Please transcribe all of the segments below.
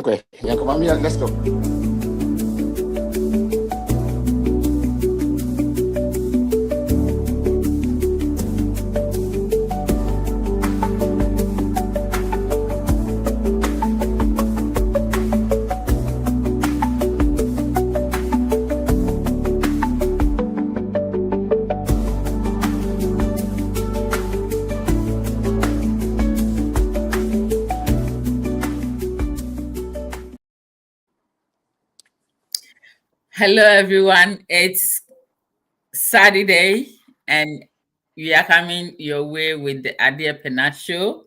Let's go. Hello, everyone. It's Saturday, and we are coming your way with the Adeapena Show.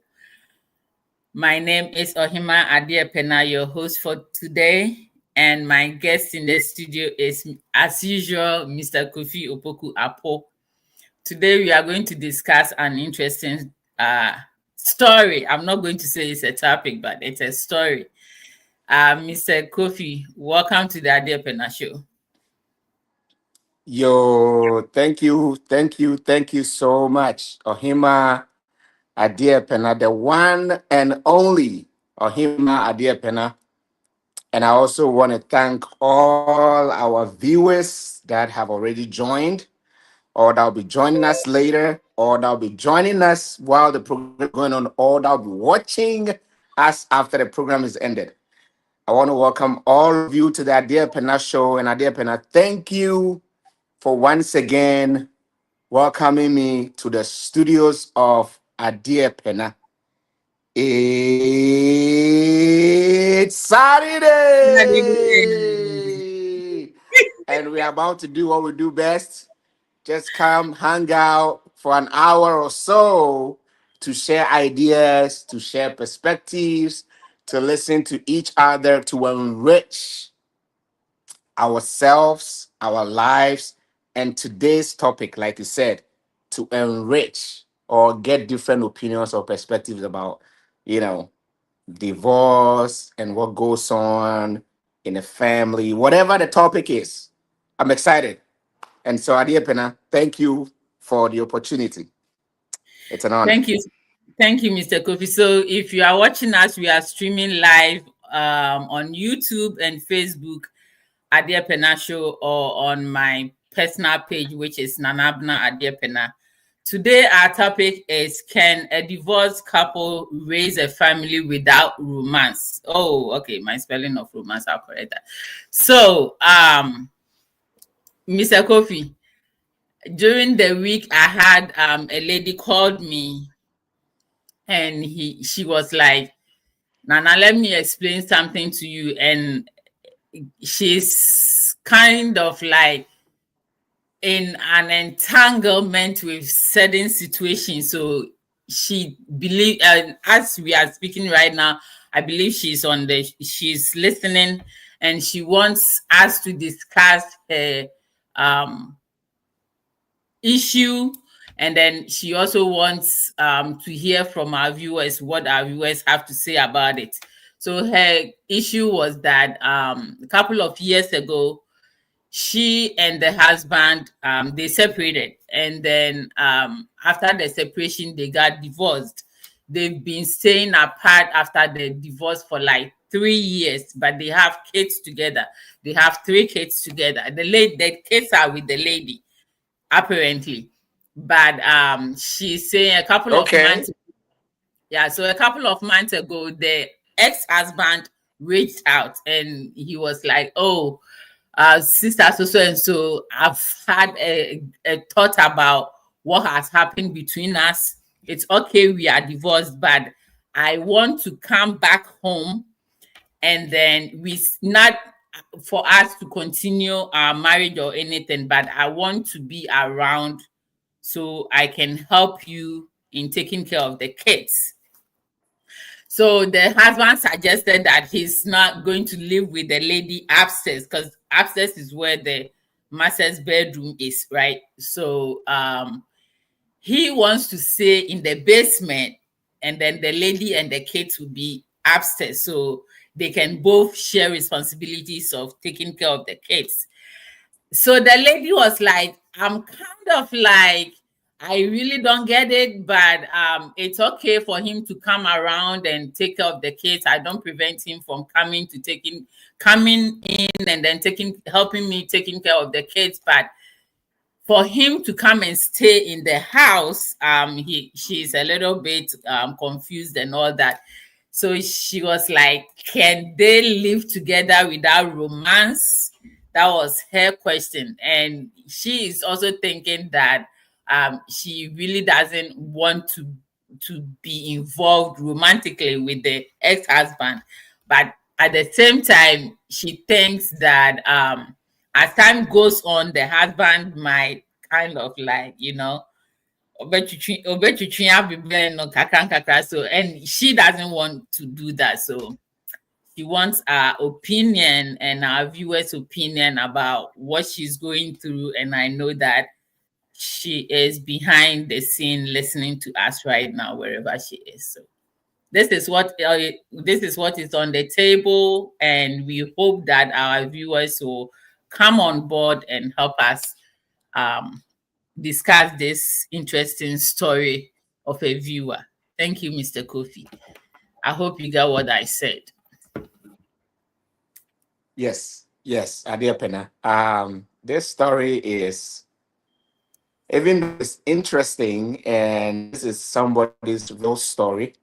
My name is Ohima Adeapena, your host for today, and my guest in the studio is, as usual, Mr. Kofi Opoku Apo. Today, we are going to discuss an interesting story. I'm not going to say it's a topic, but it's a story. Mr. Kofi, welcome to the Adeapena Show. Yo, thank you so much, Ohima Adeapena, the one and only Ohima Adeapena. And I also want to thank all our viewers that have already joined, or that'll be joining us later, or that'll be joining us while the program is going on, or that'll be watching us after the program is ended. I want to welcome all of you to the Adeapena Show. And Adeapena, thank you for once again welcoming me to the studios of Adeapena. It's Saturday! And we're about to do what we do best. Just come hang out for an hour or so to share ideas, to share perspectives, to listen to each other, to enrich ourselves, our lives, and today's topic, like you said, to enrich or get different opinions or perspectives about, divorce and what goes on in a family, whatever the topic is. I'm excited. And so, Adeapena, thank you for the opportunity. It's an honor. Thank you. Thank you, Mr. Kofi. So if you are watching us, we are streaming live on YouTube and Facebook, Adeapena Show, or on my personal page, which is Nanabna Adeapena. Today, our topic is, can a divorced couple raise a family without romance? Oh, okay. My spelling of romance, I'll correct that. So, Mr. Kofi, during the week, I had a lady called me, and she was like, Nana, let me explain something to you. And she's kind of like in an entanglement with certain situations. So she believe, as we are speaking right now, I believe she's listening, and she wants us to discuss her issue. And then she also wants to hear from our viewers what our viewers have to say about it. So her issue was that a couple of years ago, she and the husband, they separated. And then after the separation, they got divorced. They've been staying apart after the divorce for like 3 years, but they have kids together. They have 3 kids together. The kids are with the lady, apparently. But she's saying a couple of months ago, the ex-husband reached out, and he was like, oh, sister so and so, I've had a thought about what has happened between us. It's okay, we are divorced, but I want to come back home, and then not for us to continue our marriage or anything, but I want to be around so I can help you in taking care of the kids. So the husband suggested that he's not going to live with the lady upstairs, because upstairs is where the master's bedroom is, right? So he wants to stay in the basement, and then the lady and the kids will be upstairs, so they can both share responsibilities of taking care of the kids. So the lady was like, I'm kind of like, I really don't get it, but it's okay for him to come around and take care of the kids. I don't prevent him from coming in and then helping me taking care of the kids. But for him to come and stay in the house, she's a little bit confused and all that. So she was like, can they live together without romance? That was her question. And she is also thinking that she really doesn't want to be involved romantically with the ex-husband. But at the same time, she thinks that as time goes on, the husband might kind of like, so, and she doesn't want to do that. So she wants our opinion and our viewers' opinion about what she's going through. And I know that she is behind the scene listening to us right now, wherever she is. So this is what is on the table, and we hope that our viewers will come on board and help us discuss this interesting story of a viewer. Thank you, Mr. Kofi. I hope you got what I said. Yes, yes, Adiapena. This story is, even though it's interesting and this is somebody's real story,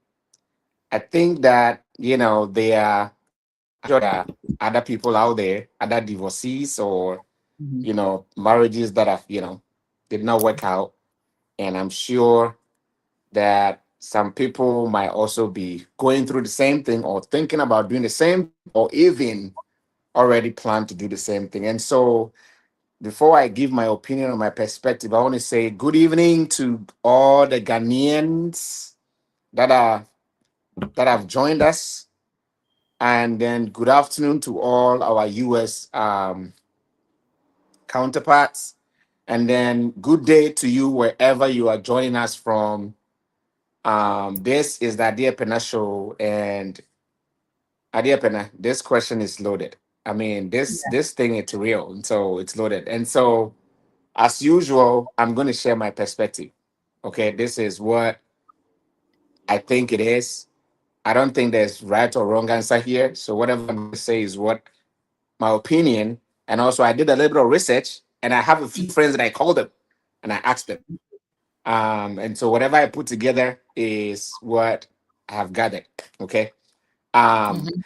I think that, there are other people out there, other divorcees or, marriages that have, did not work out. And I'm sure that some people might also be going through the same thing or thinking about doing the same, or even already plan to do the same thing. And so, before I give my opinion or my perspective, I want to say good evening to all the Ghanaians that have joined us, and then good afternoon to all our US counterparts, and then good day to you wherever you are joining us from. This is the Adia Pena show, and Adia Pena, this question is loaded. I mean, this thing, it's real, and so it's loaded. And so, as usual, I'm going to share my perspective. Okay, this is what I think it is. I don't think there's right or wrong answer here. So whatever I'm going to say is what my opinion. And also, I did a little bit of research, and I have a few friends that I called them and I asked them. And so whatever I put together is what I have gathered. Okay. Um, Mhm.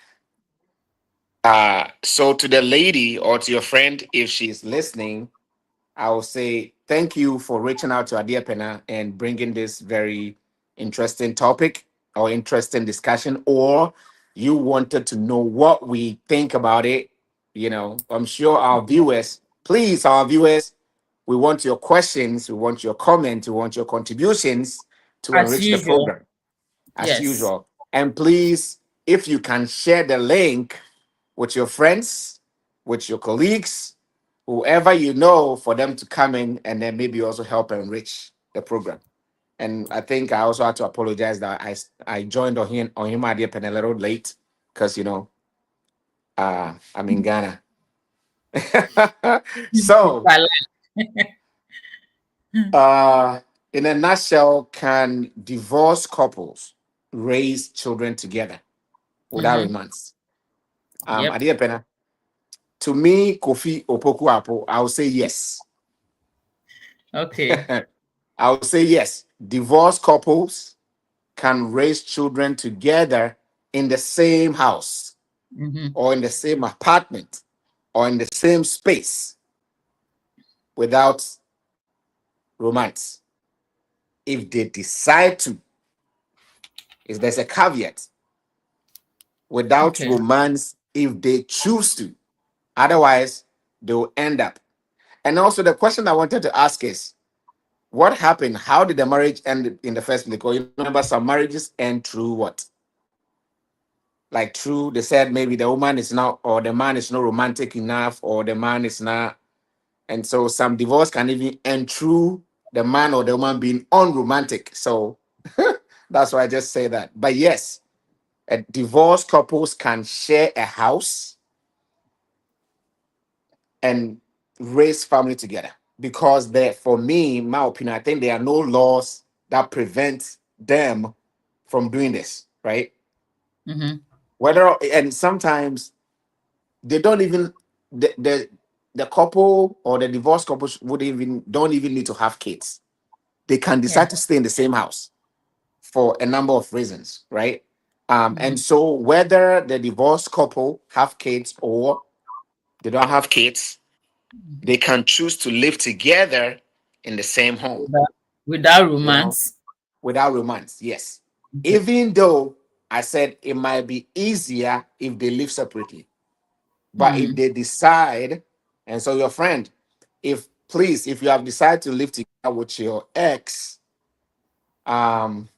so to the lady or to your friend, if she's listening, I will say thank you for reaching out to Adia Pena and bringing this very interesting topic or interesting discussion, or you wanted to know what we think about it. I'm sure our viewers, please, our viewers, we want your questions, we want your comments, we want your contributions to As enrich the usual. program, as Yes. usual. And please, if you can share the link with your friends, with your colleagues, whoever you know, for them to come in and then maybe also help enrich the program. And I think I also had to apologize that I joined on him idea pen a little late because I'm in Ghana. So in a nutshell, can divorced couples raise children together without Mm-hmm. romance? Yep. Idea pen, to me, Kofi Opoku Apo, I will say yes. Okay. I would say yes. Divorced couples can raise children together in the same house Mm-hmm. or in the same apartment or in the same space without romance. If they decide to, if there's a caveat, without Okay. romance, if they choose to. Otherwise, they will end up. And also, the question I wanted to ask is, what happened? How did the marriage end in the first place? Because you remember some marriages end through what? Like through, they said maybe the woman is not, or the man is not romantic enough, or the man is not. And so some divorce can even end through the man or the woman being unromantic. So that's why I just say that. But yes, a divorced couples can share a house and raise family together. because there, for me, in my opinion, I think there are no laws that prevent them from doing this, right? Mm-hmm. Whether, and sometimes they don't even, the couple or the divorced couple would even don't even need to have kids. They can Yeah. decide to stay in the same house for a number of reasons, right? And Mm-hmm. so whether the divorced couple have kids or they don't have kids, they can choose to live together in the same home, Without, without you know, romance. without romance. Yes. Okay. Even though I said it might be easier if they live separately, but if Mm-hmm. they decide, and so your friend, if please, if you have decided to live together with your ex, um,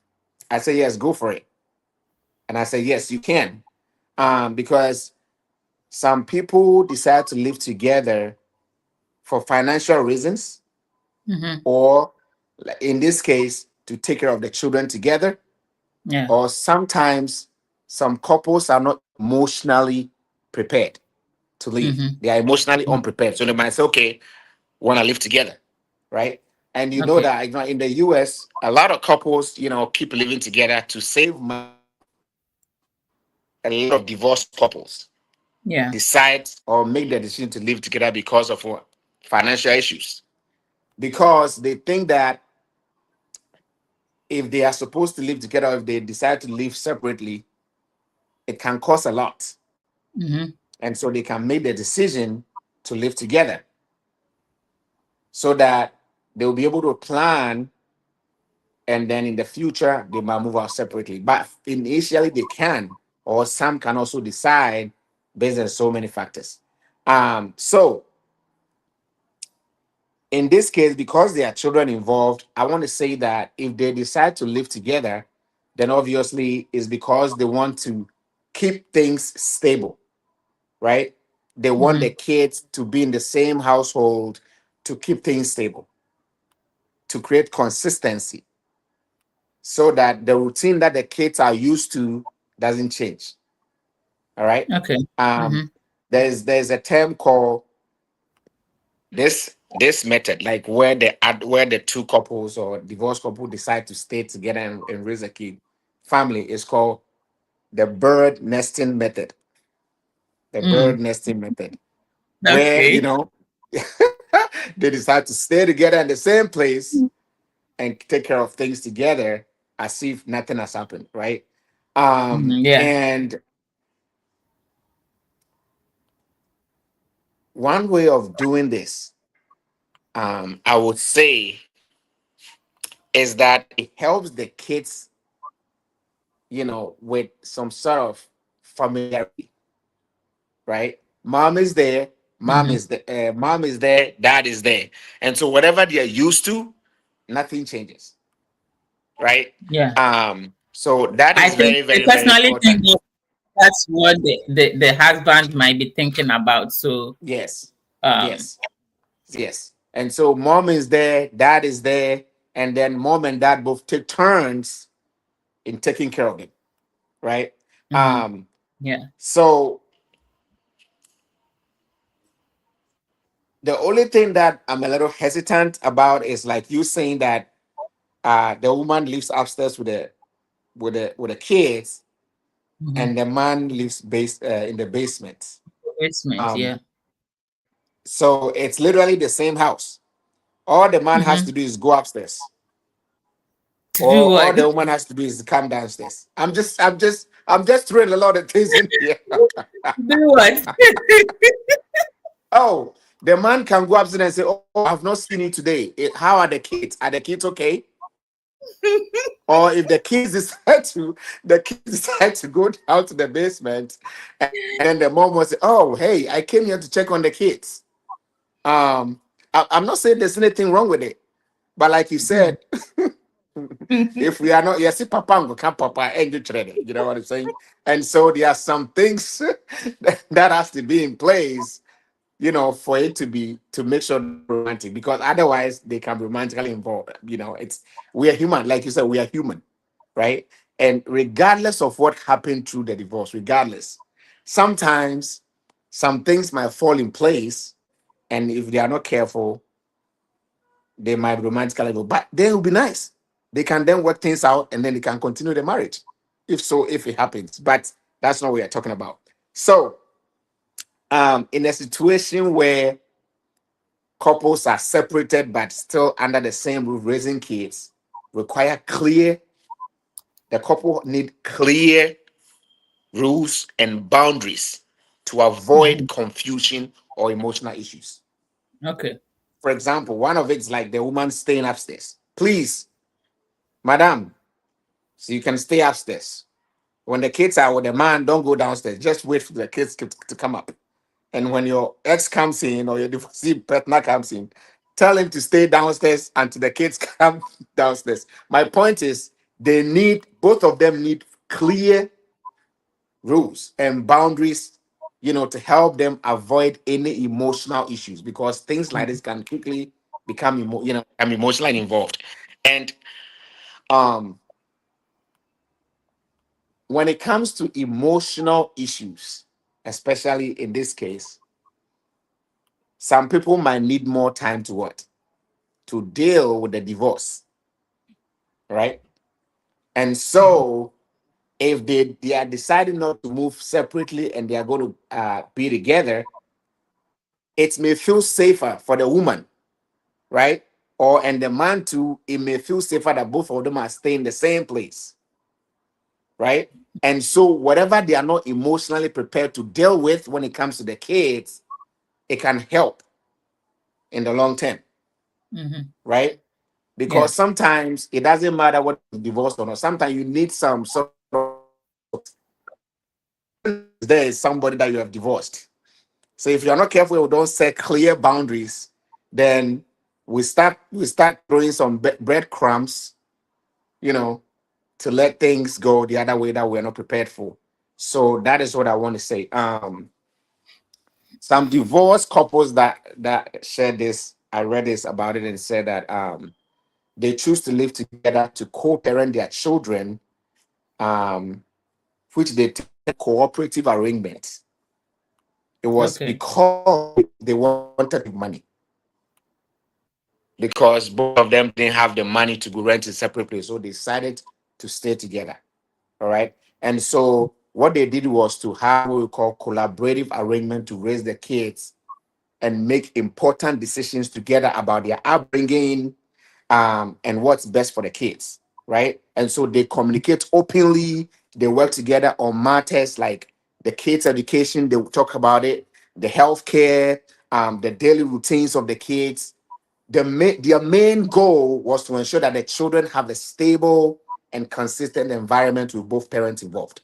I say yes, go for it. And I say yes, you can. Because some people decide to live together for financial reasons, Mm-hmm. or like in this case, to take care of the children together, Yeah. or sometimes some couples are not emotionally prepared to live. Mm-hmm. They are emotionally unprepared. So they might say, okay, want to live together, right? And you know Okay. that, in the US, a lot of couples, keep living together to save money. A lot of divorced couples Yeah. decide or make the decision to live together because of what? Financial issues. Because they think that if they are supposed to live together, if they decide to live separately, it can cost a lot. Mm-hmm. And so they can make the decision to live together so that they'll be able to plan, and then in the future they might move out separately. But initially they can, or some can also decide based on so many factors. So in this case, because there are children involved, I want to say that if they decide to live together, then obviously it's because they want to keep things stable, right? They want the Mm-hmm. kids to be in the same household to keep things stable, to create consistency so that the routine that the kids are used to doesn't change. All right. Okay. Um, Mm-hmm. there's a term called this method, like where the two couples or divorced couple decide to stay together and raise a kid family, is called the bird nesting method. The bird Mm. nesting method, where Okay. they decide to stay together in the same place and take care of things together as if nothing has happened, right? Mm-hmm. Yeah. And one way of doing this, I would say, is that it helps the kids, with some sort of familiarity, right? Mom is there, Mm-hmm. mom is there, dad is there, and so whatever they are used to, nothing changes, right? Yeah. So that I is think very, I very, very personally think important. that's what the husband might be thinking about. So Yes, um yes, yes. And so mom is there, dad is there, and then mom and dad both take turns in taking care of him, right? mhm. Um, Yeah. so the only thing that I'm a little hesitant about is like you saying that the woman lives upstairs with the kids, Mm-hmm. and the man lives in the basement. Basement, Um, yeah. so it's literally the same house. All the man has Mm-hmm. to do is go upstairs, To do or all what? the woman has to do is come downstairs. I'm just throwing a lot of things in here. Do what? Oh, the man can go upstairs and say, "Oh, I've not seen you today. How are the kids? Are the kids okay?" Or if the kids decide to go down to the basement, and then the mom will say, "Oh, hey, I came here to check on the kids." Um, I'm not saying there's anything wrong with it, but like you Mm. said, if we are not, yes, papa and go papa and you know what I'm saying? And so there are some things that has to be in place, for it to make sure they're romantic, because otherwise they can be romantically involved. We are human, like you said, we are human, right? And regardless of what happened through the divorce, regardless, sometimes some things might fall in place, and if they are not careful, they might romantically go, but then it will be nice. They can then work things out and then they can continue the marriage. If so, if it happens. But that's not what we're talking about. So, in a situation where couples are separated but still under the same roof raising kids, the couple need clear rules and boundaries to avoid confusion or emotional issues. Okay. For example, one of it is like the woman staying upstairs. Please, madam, so you can stay upstairs. When the kids are with the man, don't go downstairs. Just wait for the kids to come up. And when your ex comes in or your divorcee partner comes in, tell him to stay downstairs until the kids come downstairs. My point is, both of them need clear rules and boundaries, to help them avoid any emotional issues, because things like this can quickly become emotionally involved. And um when it comes to emotional issues, especially in this case, some people might need more time to what? To deal with the divorce, right? And so if they are deciding not to move separately and they are going to be together, it may feel safer for the woman, right? Or and the man too, it may feel safer that both of them are staying in the same place, right? And so whatever they are not emotionally prepared to deal with when it comes to the kids, it can help in the long term, right? Yeah. Because sometimes it doesn't matter what divorced or not. Sometimes you need some sort of, there is somebody that you have divorced. So if you're not careful, we don't set clear boundaries, then we start throwing some breadcrumbs, you know, to let things go the other way that we're not prepared for. So that is what I want to say. Some divorced couples that shared this, I read this about it and said that they choose to live together to co-parent their children, um, which they take cooperative arrangements. It was Okay. because they wanted money, because both of them didn't have the money to go rent a separate place, so they decided to stay together. All right, and so what they did was to have what we call collaborative arrangement to raise the kids and make important decisions together about their upbringing, and what's best for the kids, right? And so they communicate openly. They work together on matters like the kids' education. They will talk about it, the healthcare, the daily routines of the kids. Their main goal was to ensure that the children have a stable and consistent environment with both parents involved.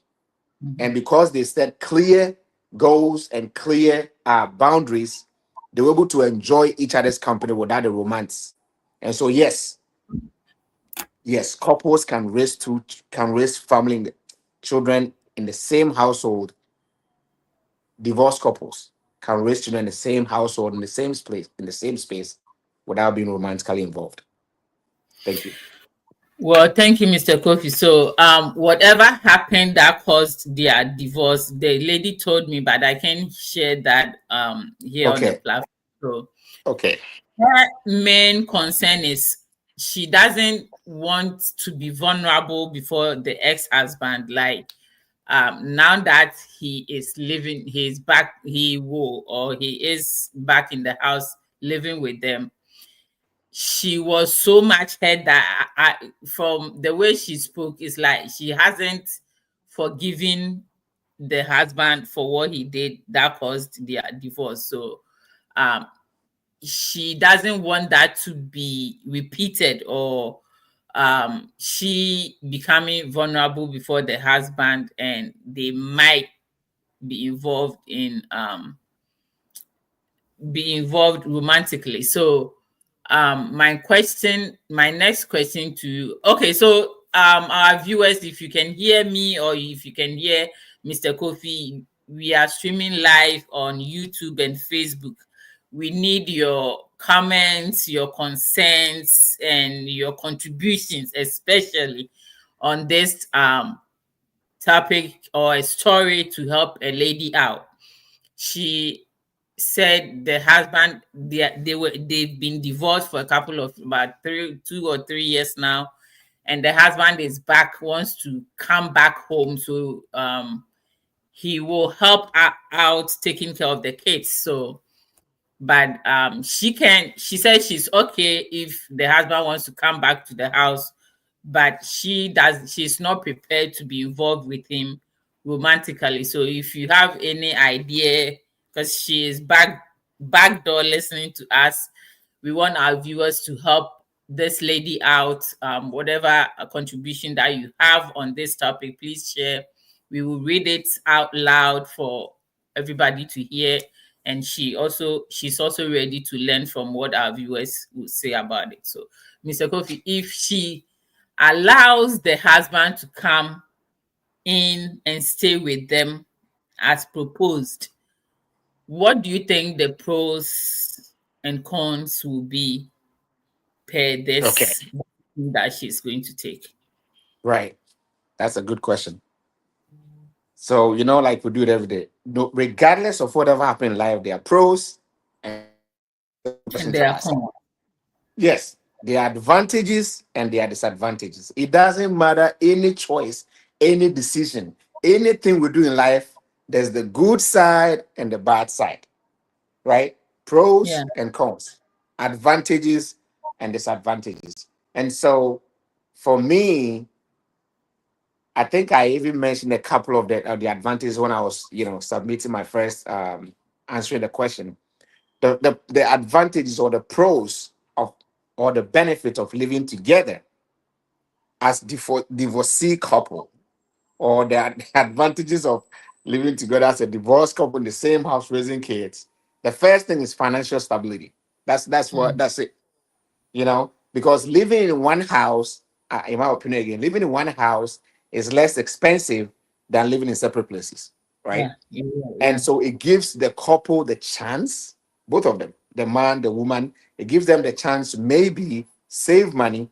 And because they set clear goals and clear boundaries, they were able to enjoy each other's company without the romance. And so, yes, couples can raise family children in the same household. Divorced couples can raise children in the same household, in the same space, without being romantically involved. Thank you. Well, thank you, Mr. Kofi. So, whatever happened that caused their divorce, the lady told me, but I can share that here on the Okay. platform. So, Okay. her main concern is she doesn't want to be vulnerable before the ex-husband. Like, now that he is back in the house living with them, she was so much hurt that from the way she spoke, it's like she hasn't forgiven the husband for what he did that caused their divorce. So um she doesn't want that to be repeated, or she becoming vulnerable before the husband, and they might be involved in be involved romantically. So my next question to you. Okay, so our viewers, if you can hear me or if you can hear Mr. Kofi, we are streaming live on YouTube and Facebook. We need your comments, your consents, and your contributions, especially on this topic or a story to help a lady out. She said the husband, they've been divorced for a couple of about 2 or 3 years now, and the husband is back, wants to come back home, so he will help out taking care of the kids. So, but she said she's okay if the husband wants to come back to the house, but she's not prepared to be involved with him romantically. So if you have any idea, because she is backdoor listening to us, we want our viewers to help this lady out. Whatever contribution that you have on this topic, please share. We will read it out loud for everybody to hear, and she's also ready to learn from what our viewers will say about it. So, Mr. Kofi, if she allows the husband to come in and stay with them as proposed, what do you think the pros and cons will be per Okay. this that she's going to take? Right. That's a good question. So, like we do it every day. No, regardless of whatever happened in life, there are pros and question And to their ask. cons. Yes, there are advantages and there are disadvantages. It doesn't matter any choice, any decision, anything we do in life, there's the good side and the bad side, right? Yeah. Pros and cons, advantages and disadvantages. And so for me, I think I even mentioned a couple of the advantages when I was, submitting my first answering the question. The advantages or the pros of or the benefit of living together as divorcee couple, or the advantages of living together as a divorced couple in the same house raising kids. The first thing is financial stability. Mm. That's it. Because living in one house, in my opinion, again, living in one house is less expensive than living in separate places, right? Yeah. Yeah. And Yeah. so it gives the couple the chance, both of them, the man, the woman, it gives them the chance to maybe save money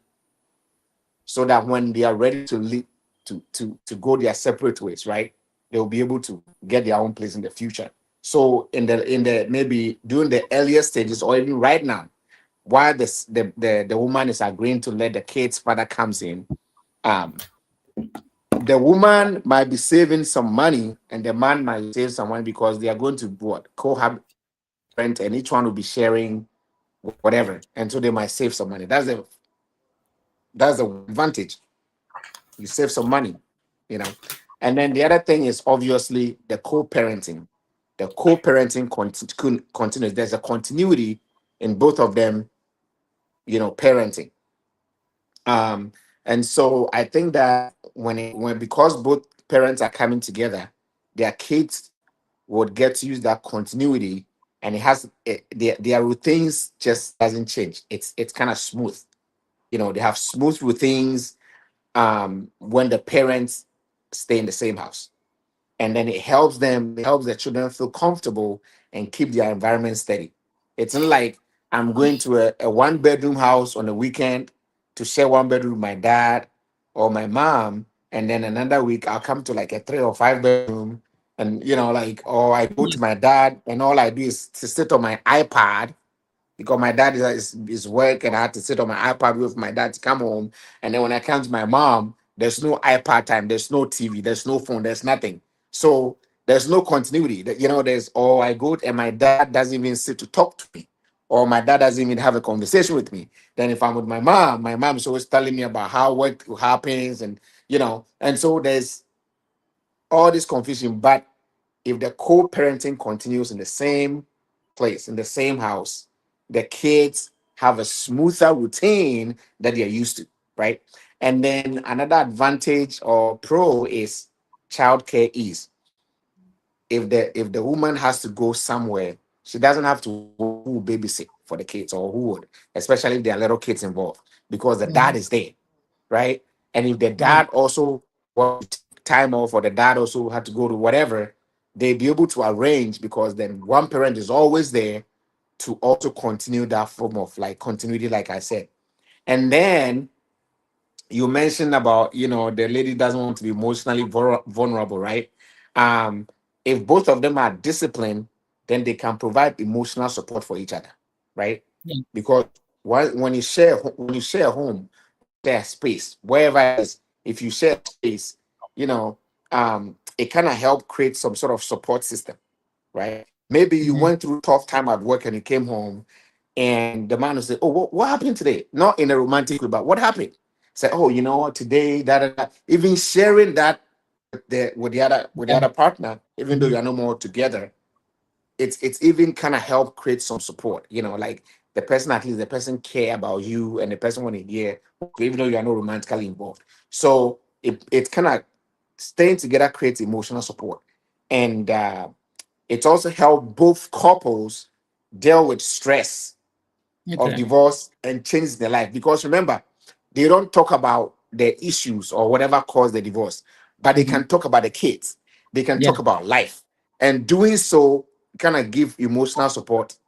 so that when they are ready to leave, to go their separate ways, right? They'll be able to get their own place in the future. So in the maybe during the earlier stages or even right now, while the woman is agreeing to let the kid's father comes in, um, the woman might be saving some money and the man might save some money because they are going to what cohabit rent and each one will be sharing whatever, and so they might save some money. That's the advantage. You save some money, you know. And then the other thing is obviously the co-parenting. The co-parenting continues. There's a continuity in both of them, parenting. Um, and so I think that when because both parents are coming together, their kids would get to use that continuity, and their routines just doesn't change. It's kind of smooth. They have smooth routines when the parents stay in the same house, and then it helps the children feel comfortable and keep their environment steady. It's not like I'm going to a one bedroom house on the weekend to share one bedroom with my dad or my mom, and then another week I'll come to like a 3 or 5 bedroom, and or I go to my dad and all I do is to sit on my iPad because my dad is work, and I had to sit on my iPad with my dad to come home. And then when I come to my mom, there's no iPad time, there's no TV, there's no phone, there's nothing. So there's no continuity. There's I go and my dad doesn't even sit to talk to me, or my dad doesn't even have a conversation with me. Then if I'm with my mom is always telling me about how what happens, and so there's all this confusion. But if the co-parenting continues in the same place, in the same house, the kids have a smoother routine that they're used to, right? And then another advantage or pro is childcare ease. If the woman has to go somewhere, she doesn't have to who will babysit for the kids or who would, especially if there are little kids involved, because the dad Mhm. is there, right? And if the Yeah. dad also want to take time off, or the dad also had to go to whatever, they'd be able to arrange, because then one parent is always there to also continue that form of like continuity, like I said. And then you mentioned about the lady doesn't want to be emotionally vulnerable, right? If both of them are disciplined, then they can provide emotional support for each other, right? Yeah. Because when you share a home, share space, wherever it is, if you share space, you know, it kind of help create some sort of support system, right? Maybe you Mhm. went through tough time at work and you came home, and the man will say, "Oh, what happened today?" Not in a romantic way, but what happened? Say, "Oh, you know what, today, that." Even sharing that with the other partner, even though you Mhm. are no more together, it's even kind of help create some support. Like the person care about you, and the person want to hear, even though you are not romantically involved. So it kind of staying together creates emotional support, and it also help both couples deal with stress of Okay. divorce and change their life. Because remember, they don't talk about the issues or whatever caused the divorce, but they Mhm. can talk about the kids. They can Yeah. talk about life, and doing so kind of give emotional support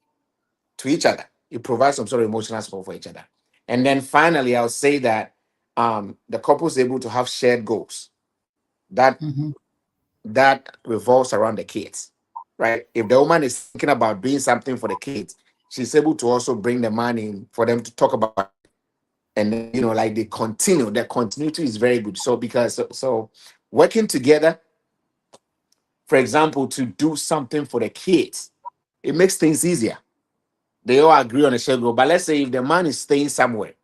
to each other. It provides some sort of emotional support for each other. And then finally, I'll say that the couple is able to have shared goals that Mhm. that revolves around the kids, right? If the woman is thinking about doing something for the kids, she's able to also bring the man in for them to talk about it. And then, like they continue. The continuity is very good. So so working together, for example, to do something for the kids, it makes things easier. They all agree on a shared goal. But let's say if the man is staying somewhere,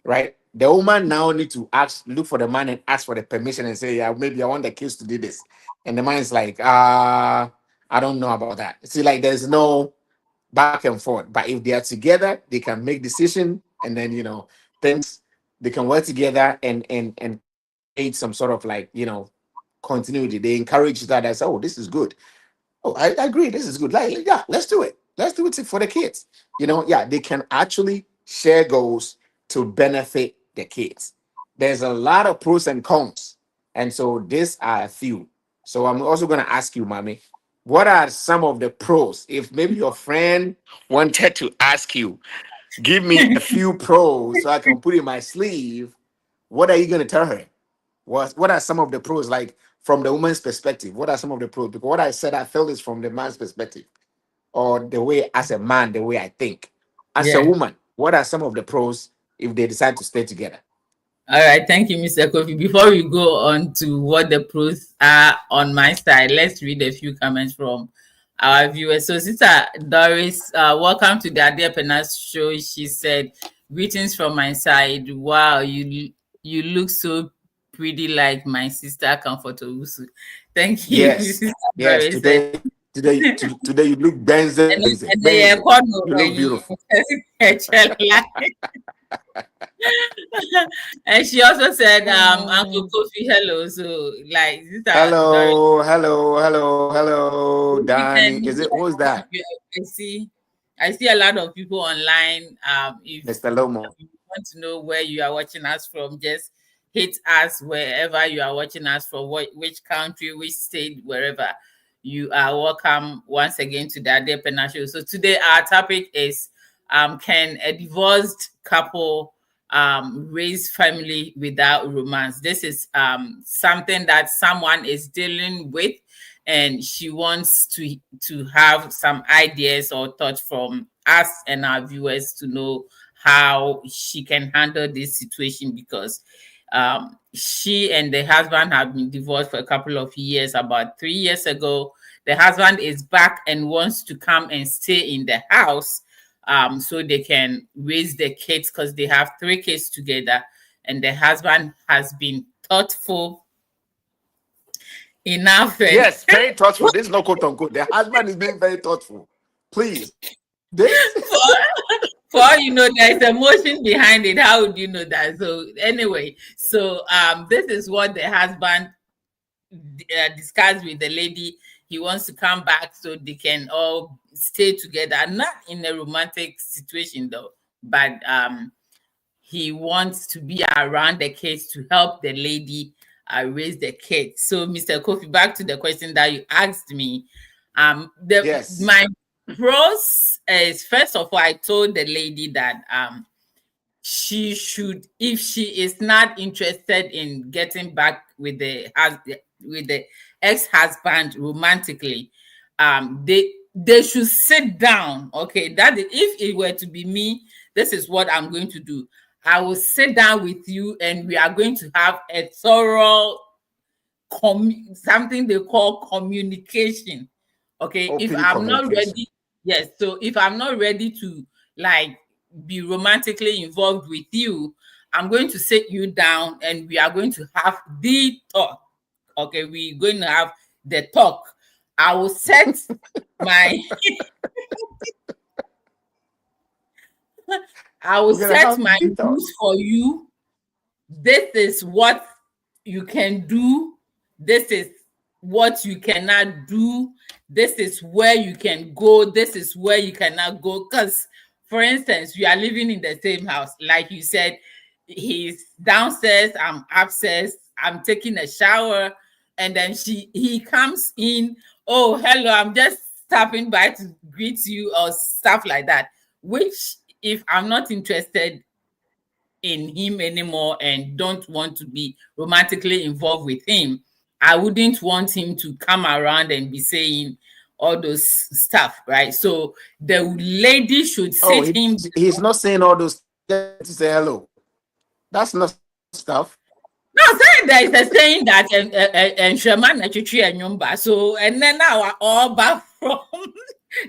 right? The woman now need to look for the man and ask for the permission and say, yeah, maybe I want the kids to do this. And the man is like, I don't know about that. See, like there's no back and forth. But if they are together, they can make decision, and then things they can work together and create some sort of like continuity. They encourage that as, oh, this is good. Oh, I agree. This is good. Like, yeah, let's do it. Let's do it for the kids. Yeah, they can actually share goals to benefit the kids. There's a lot of pros and cons. And so these are a few. So I'm also going to ask you, Mommy, what are some of the pros? If maybe your friend wanted to ask you, give me a few pros so I can put in my sleeve, what are you going to tell her? What are some of the pros, like from the woman's perspective? What are some of the pros? Because what I said, I felt is from the man's perspective, or the way as a man, the way I think. As a Yeah. woman, what are some of the pros if they decide to stay together? All right. Thank you, Mr. Kofi. Before we go on to what the pros are on my side, let's read a few comments from our viewers. So, Sister Doris, welcome to the Adia Penas show. She said, "Greetings from my side. Wow, you look so pretty like my sister Comfort Owusu." Thank you, Yes, Sister yes. Doris. And Today you look benze, benze, then you benze. call You me look beautiful. and she also said, Uncle Mm. Kofi, hello. So, like, this are Doris. Hello, hello, hello, hello, Good Danny. weekend, Is Mr. it who's that? Kofi. I see a lot of people online. If Mr. Lomo. you want to know where you are watching us from, just hit us wherever you are watching us from, which country, which state, wherever. You are welcome once again to the Ade Pena Show. So today our topic is can a divorced couple raise family without romance? This is something that someone is dealing with, and she wants to have some ideas or thoughts from us and our viewers to know how she can handle this situation, because she and the husband have been divorced for a couple of years. About 3 years ago, the husband is back and wants to come and stay in the house, so they can raise the kids, because they have 3 kids together, and the husband has been thoughtful enough and Yes, very thoughtful. This is not quote unquote. The husband is being very thoughtful. Please. This for, for all you know, there's emotion behind it. How would you know that? So anyway, so this is what the husband discussed with the lady. He wants to come back so they can all stay together, not in a romantic situation though, but he wants to be around the kids to help the lady raise the kids. So, Mr. Kofi, back to the question that you asked me. yes. My pros is, first of all, I told the lady that she should, if she is not interested in getting back with the ex-husband romantically, they they should sit down. Okay, that if it were to be me, this is what I'm going to do. I will sit down with you and we are going to have a thorough something they call communication. Okay, if Open I'm not communication. ready, yes. So if I'm not ready to like be romantically involved with you, I'm going to sit you down and we are going to have the talk. Okay, we're going to have the talk. I will set my I will We're gonna set have my the talk. rules for you. This is what you can do. This is what you cannot do. This is where you can go. This is where you cannot go. Because, for instance, we are living in the same house. Like you said, he's downstairs, I'm upstairs, I'm taking a shower, and then he comes in. Oh, hello, I'm just stopping by to greet you or stuff like that. Which, if I'm not interested in him anymore and don't want to be romantically involved with him, I wouldn't want him to come around and be saying all those stuff, right? So the lady should Oh, sit him. he's not saying all those things to say hello. That's not stuff. No, saying there is a saying that and Sherman and Nyumba. So and then now all back from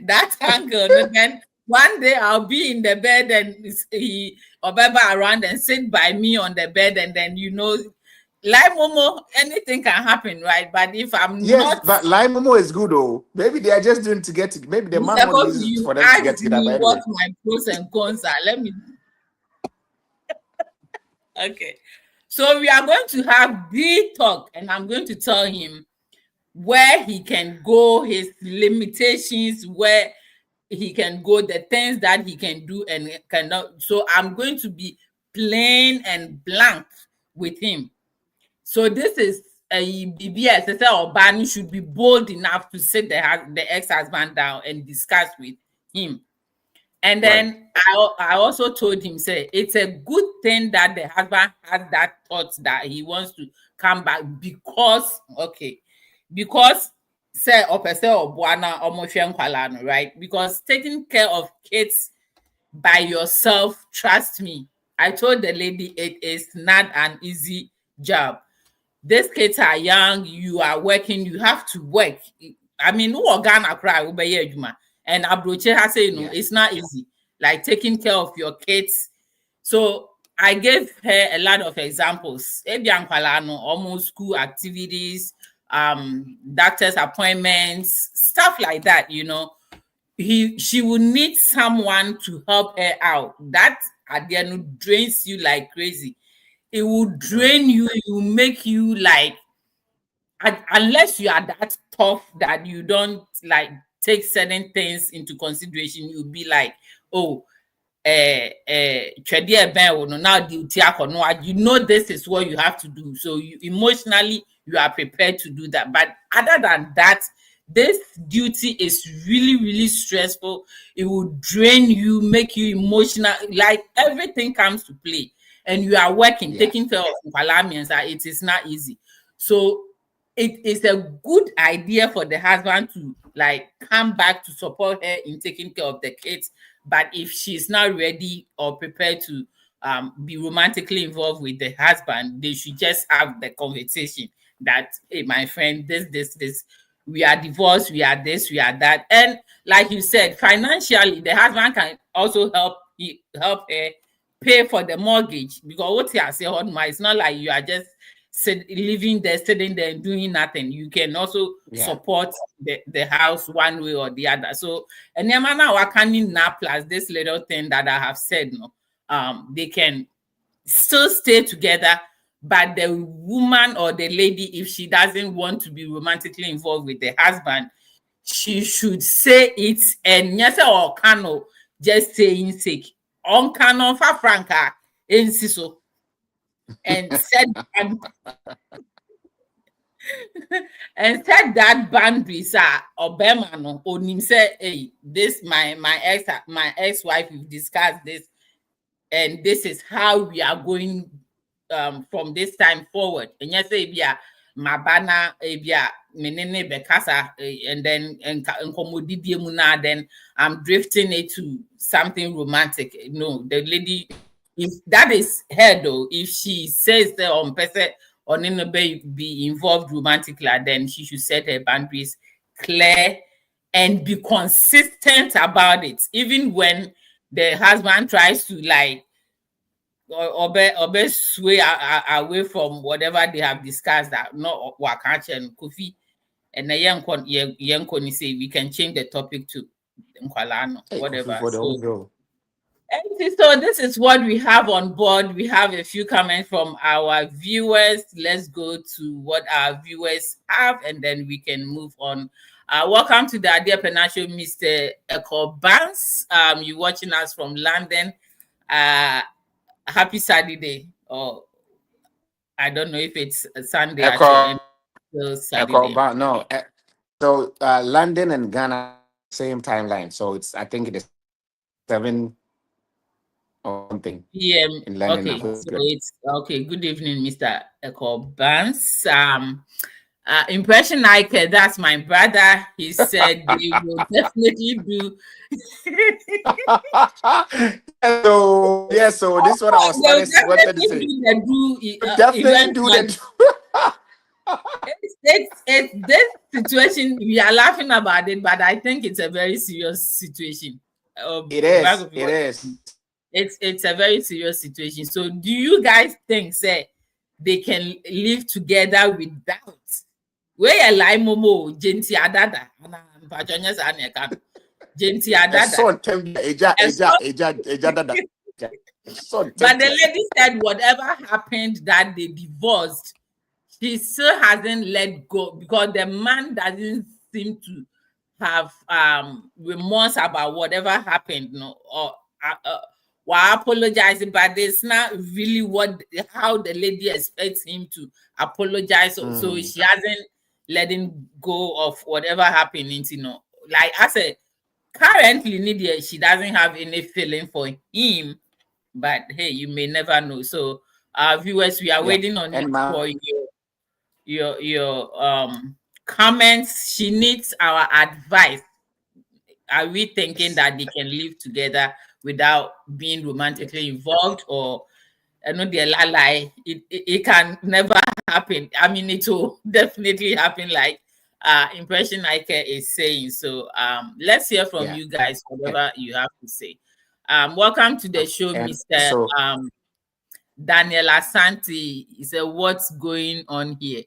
that angle. And then one day I'll be in the bed and he or Baba around and sit by me on the bed, and then like Momo, anything can happen, right? But if I'm Yes, not, but Lime Momo is good though. Maybe they are just doing to get. Maybe the man wants suppose this you for them to get ask together. me But what anyway, my pros and cons are. Let me. Okay. So we are going to have the talk, and I'm going to tell him where he can go, his limitations, where he can go, the things that he can do and cannot. So I'm going to be plain and blank with him. So this is a BBS. I said Obani should be bold enough to sit the ex-husband down and discuss with him. And then I also told him, say, it's a good thing that the husband has that thought that he wants to come back because say opese obuana omoshe nkwala, right? Because taking care of kids by yourself, trust me, I told the lady it is not an easy job. These kids are young, you are working, you have to work. I mean, who Ghana cry and Abroche has said, it's not easy. Like taking care of your kids. So I gave her a lot of examples. Almost school activities, doctor's appointments, stuff like that, she will need someone to help her out. That at the end drains you like crazy. It will drain you, it will make you like, unless you are that tough that you don't like take certain things into consideration, you'll be like, oh, now you know this is what you have to do. So you emotionally you are prepared to do that. But other than that, this duty is really, really stressful. It will drain you, make you emotional, like everything comes to play. And you are working, taking care of Palamians, it is not easy. So it is a good idea for the husband to like come back to support her in taking care of the kids. But if she's not ready or prepared to be romantically involved with the husband, they should just have the conversation that, hey, my friend, this, we are divorced, we are this, we are that. And like you said, financially, the husband can also help her pay for the mortgage, because what you say, it's not like you are just living there, sitting there and doing nothing. You can also support the house one way or the other. So, and now I can now plus this little thing that I have said, they can still stay together, but the woman or the lady, if she doesn't want to be romantically involved with the husband, she should say it. And yes, or cano just saying sake on canon for franca in siso and said and set that boundaries Obama no onim say, hey, this my ex-wife, we've discussed this, and this is how we are going from this time forward. And yes, yeah, mabana ebia menene bekasa and then nkomodidie mu na then I'm drifting it to something romantic. No, the lady, if that is her though, if she says that on person or be involved romantically, then she should set her boundaries clear and be consistent about it, even when the husband tries to like or sway away from whatever they have discussed, that not Wakachi and Kofi and the young say we can change the topic to Nkwalano, Hey, Kofi whatever. for the whole girl. So this is what we have on board. We have a few comments from our viewers. Let's go to what our viewers have, and then we can move on. Welcome to the Adia Pena Show, Mr. Echo Banks. You're watching us from London. Happy Saturday, or I don't know if it's a Sunday at your end. Saturday. No. So London and Ghana same timeline. So I think it is 7 or something PM. in London. Okay, so it's okay. Good evening, Mr. Echo Barnes. Impression Ike, that's my brother. He said they will definitely do. So this is what I was wanted to say. Definitely do that. It's this situation, we are laughing about it, but I think it's a very serious situation. It is. It's a very serious situation. So do you guys think they can live together without where lie momo Jenti Adada? Jenti Adada. But the lady said whatever happened that they divorced, she still hasn't let go because the man doesn't seem to have remorse about whatever happened, no, or apologizing, but it's not really how the lady expects him to apologize. So she hasn't let him go of whatever happened, like I said, currently Lydia, she doesn't have any feeling for him, but hey, you may never know. So viewers, we are waiting on you for your comments. She needs our advice. Are we thinking that they can live together without being romantically involved, or no, they're lie? It can never happen. I mean, it will definitely happen, like Impression Ike is saying. So let's hear from you guys, whatever you have to say. Welcome to the show, Mr. Daniel Asante. He said, what's going on here?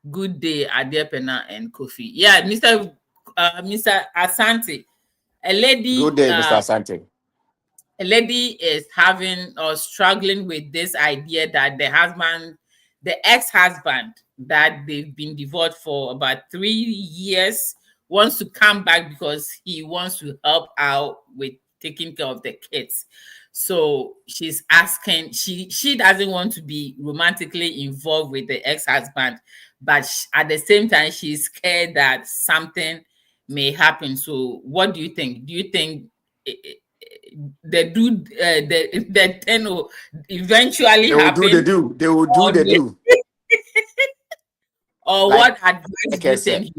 Good day, Adia Pena and Kofi. Yeah, Mr. Asante. A lady. Good day, Mr. Asante. A lady is having or struggling with this idea that the ex-husband that they've been divorced for about 3 years, wants to come back because he wants to help out with taking care of the kids. So she's asking, she doesn't want to be romantically involved with the ex-husband, but at the same time, she's scared that something may happen. So what do you think? Do you think the 10 will eventually happen? They will do the do. Or like, what advice do you think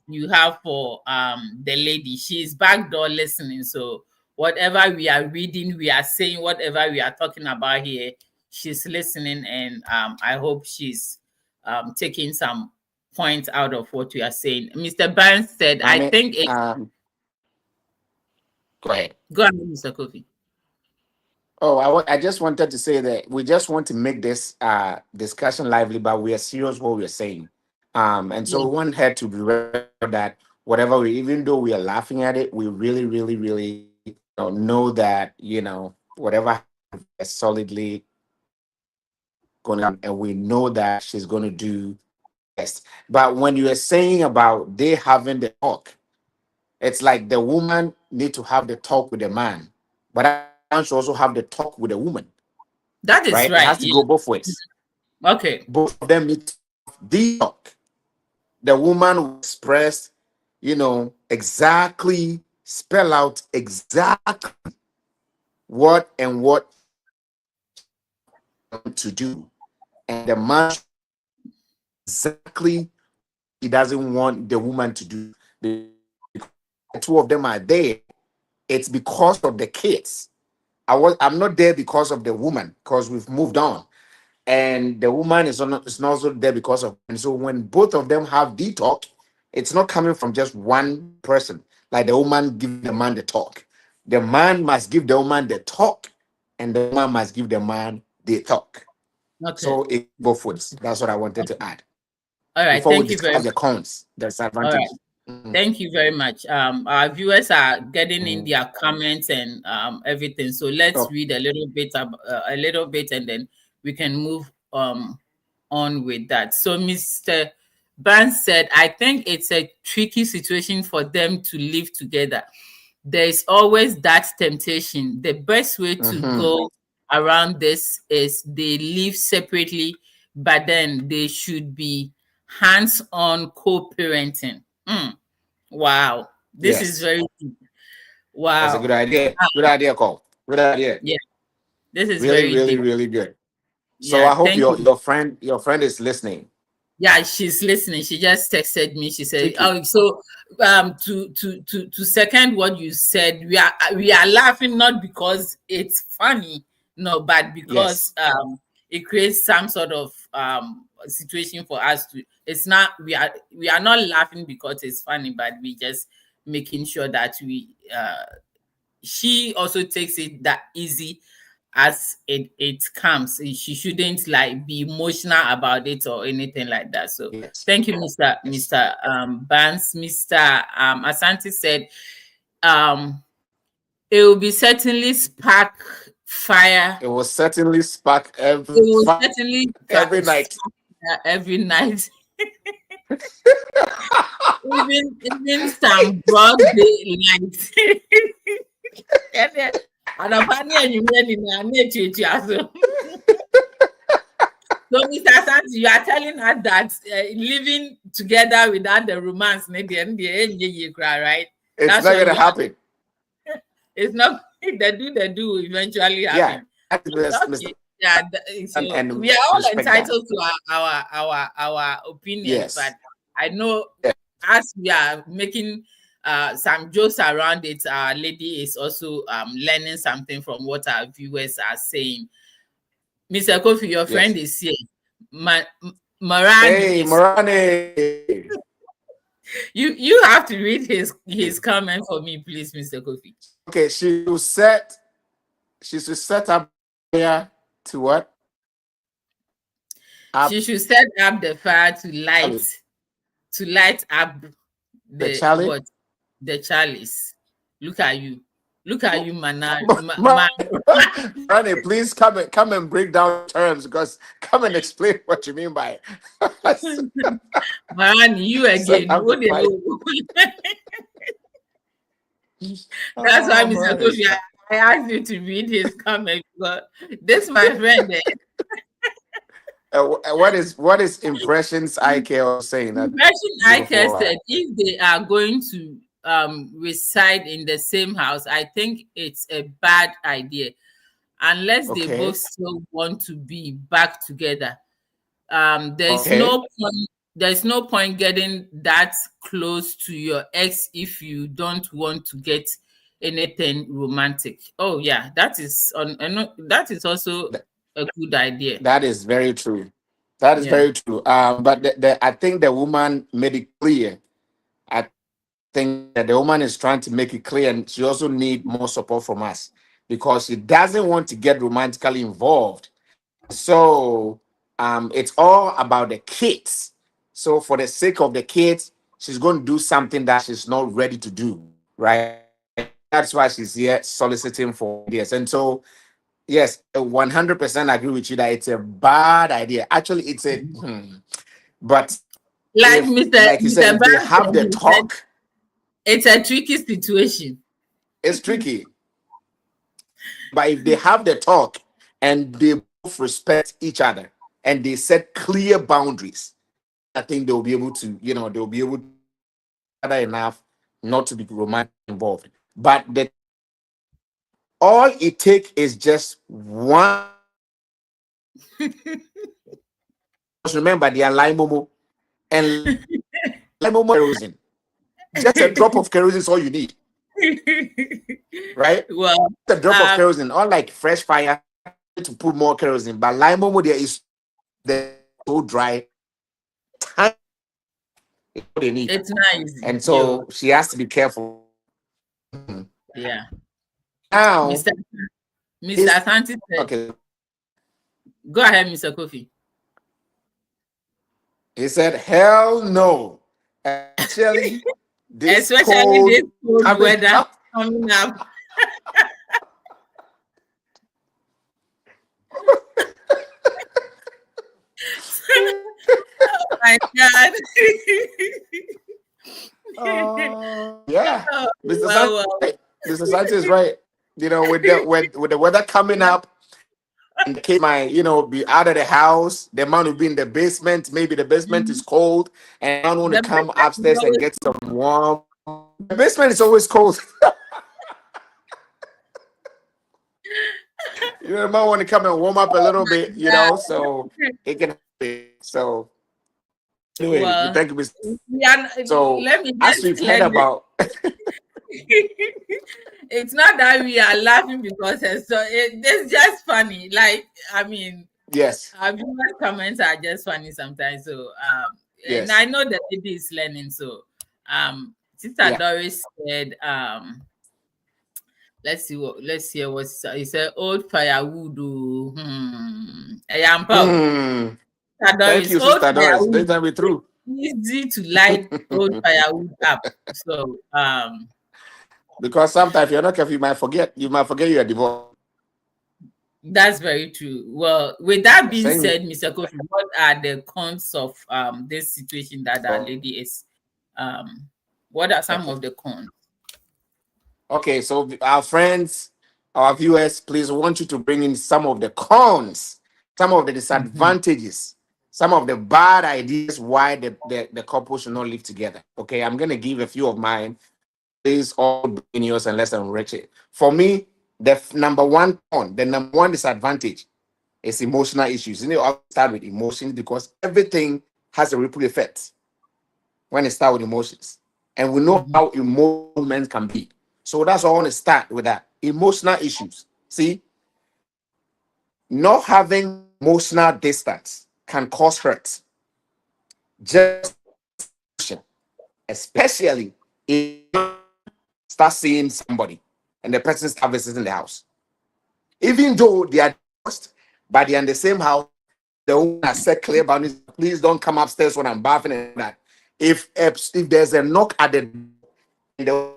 you have for the lady? She's backdoor listening. So whatever we are reading, we are saying, whatever we are talking about here, she's listening, and I hope she's taking some points out of what we are saying. Mr. Barnes said, I think it. Go ahead. Go ahead, Mr. Kofi. Oh, I just wanted to say that we just want to make this discussion lively, but we are serious what we're saying. And so we want her to be aware that whatever even though we are laughing at it, we really, really, really know that, whatever is solidly going on, and we know that she's going to do best. But when you are saying about they having the talk, it's like the woman need to have the talk with the man, but man should also have the talk with the woman. That is right. It has to go both ways. Okay. Both of them need to have the talk. The woman will express, exactly, spell out exactly what to do. And the man exactly he doesn't want the woman to do. The two of them are there. It's because of the kids. I'm not there because of the woman, because we've moved on. And the woman is not also there because of. And so when both of them have the talk, it's not coming from just one person. Like the woman give the man the talk. The man must give the woman the talk, and the woman must give the man the talk. Okay. So it both ways. That's what I wanted to add All right. before we Thank you very discuss the much. cons, the All right. disadvantages. Mhm. Thank you very much. Our viewers are getting in Mhm. their comments and everything. So let's Oh, read a little bit, and then we can move on with that. So Mr. Barnes said, "I think it's a tricky situation for them to live together. There is always that temptation. The best way to mhm. go around this is they live separately, but then they should be hands-on co-parenting." Wow, this is Yes, very deep. that's a good Wow. idea. Good idea, Cole. Good idea. Yeah, this is Really, very really, deep. really good. So Yeah, I hope thank your you. friend is listening. Yeah, she's listening. She just texted me. She said, Tricky. "Oh, so to second what you said, we are laughing not because it's funny, no, but Yes. because it creates some sort of situation for us to. It's not we are not laughing because it's funny, but we just making sure that we she also takes it that easy as it comes. She shouldn't like be emotional about it or anything like that. So Yes. thank you, Mr. Yes. Mr. Barnes. Mr. Asante said it will be certainly spark fire. It will certainly spark It will certainly every night. spark every night. Even some broad daylight. Anɔpa ne anwummerɛ nyinaa na etuatua so. So, Mr. Asante, you are telling us that living together without the romance, right? It's That's not what gonna we are. happen. It's not the do will eventually Yeah. happen. That is Mr. Okay, yeah. So And we are all respect that. entitled to our opinions, but Yes. I know Yeah. as we are making some jokes around it, our lady is also learning something from what our viewers are saying. Mr. Kofi, your friend Yes. is here. Marani Hey, is. Morane. You have to read his comment for me, please, Mr. Kofi. Okay, she should set up here to what? Up She should set up the fire Charlie. to light up The the Charlie. what the chalice. Look at you. Look at you, Mana. Morane, please come and break down terms because come and explain what you mean by Marani, you set again. up What the do fire. you? That's why, Oh, Mr. Morane. Kofi, I asked you to read his comment because this, my friend, What is impressions I care saying that impression I beautiful? said if they are going to reside in the same house, I think it's a bad idea unless they Okay. both still want to be back together. There's Okay. no point getting that close to your ex if you don't want to get anything romantic. Oh yeah, that is that is also a good idea. That is very true. That is Yeah. very true. But I think the woman made it clear. I think that the woman is trying to make it clear, and she also need more support from us because she doesn't want to get romantically involved. So it's all about the kids. So for the sake of the kids, she's going to do something that she's not ready to do, right? That's why she's here soliciting for this. And so yes, 100% agree with you that it's a bad idea. Actually, it's a but Like if, Mr. like you said, Mr. if they Brown have said, the he said talk, it's a tricky situation. it's tricky. But if they have the talk and they both respect each other and they set clear boundaries, I think they'll be able to, they'll be able to other enough not to be romantic involved. But all it takes is just one. Remember, they are like Momo. and lemon kerosene. Just a drop of kerosene is all you need, right? Well, A drop of kerosene, unlike fresh fire, to put more kerosene. But lime there is so dry, it's what they need, it's nice. and so she has to be careful. Yeah. Now, Mr. Asante said, okay. Go ahead, Mr. Kofi. He said, "Hell no." Especially this cold weather up. coming up. Oh my God. Yeah. Mr. Sanchez is right. You know, with the weather coming up, and the kid might, be out of the house. The man will be in the basement. Maybe the basement is cold, and I want to come upstairs and get some warm. The basement is always cold. The man want to come and warm up a little bit, so it can. So anyway, thank you, Mr. So let me as we've heard about. It's not that we are laughing because it's just funny. Like, I mean, yes, our viewers' comments are just funny sometimes. So, yes. And I know that it is learning. So, Sister Doris said, let's see what he said. Old firewood. Thank you, Sister Doris. This time we're through. Easy to light old firewood up. So, because sometimes if you're not careful, you might forget you are divorced. That's very true. Well, with that being said, Mr. Kofi, what are the cons of this situation that our lady is? What are some of the cons? Okay, so our friends, our viewers, please, want you to bring in some of the cons, some of the disadvantages, some of the bad ideas why the couple should not live together. Okay, I'm gonna give a few of mine. Please all bring yours and let's enrich it. For me, the number one con, the number one disadvantage is emotional issues. I'll start with emotions because everything has a ripple effect when it starts with emotions. And we know how emotional men can be. So that's why I want to start with that. Emotional issues. See, not having emotional distance can cause hurt. Just especially if you start seeing somebody and the person starts visiting the house. Even though they are divorced, but they are in the same house, the woman has set clear boundaries. Please don't come upstairs when I'm bathing and that. If there's a knock at the door,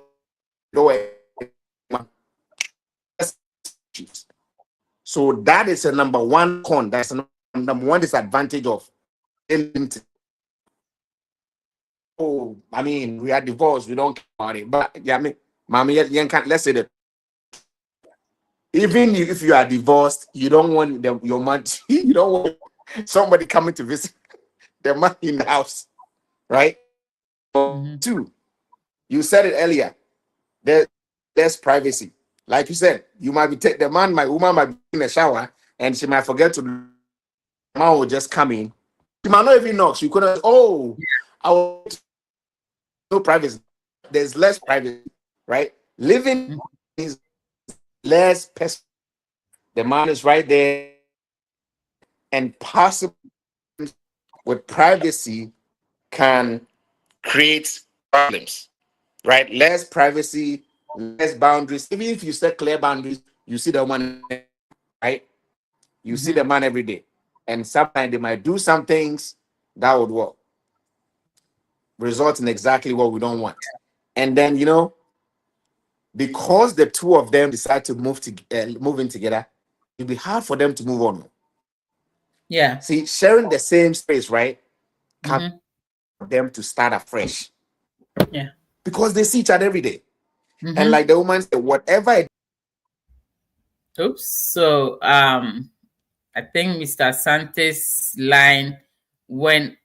so that is a number one con. That's a number one disadvantage of it. Oh, I mean, we are divorced. We don't care about it. But yeah, I mean, mommy, let's say that even if you are divorced, you don't want your man. You don't want somebody coming to visit the man in the house, right? Two, you said it earlier. There's privacy. Like you said, you might be my woman might be in the shower and she might forget to. Man will just come in. She might not even knock. She could have. Oh, no privacy. There's less privacy, right? Living is less personal. The man is right there, and possibly with privacy can create problems, right? Less privacy, less boundaries. Even if you set clear boundaries, you see the woman, right? You see the man every day, and sometimes they might do some things that would result in exactly what we don't want. And then because the two of them decide to move in together, it'll be hard for them to move on. Yeah. See, sharing the same space, right, can them to start afresh. Yeah. Because they see each other every day. And like the woman said, whatever. Oops. So I think Mr. Sante's line went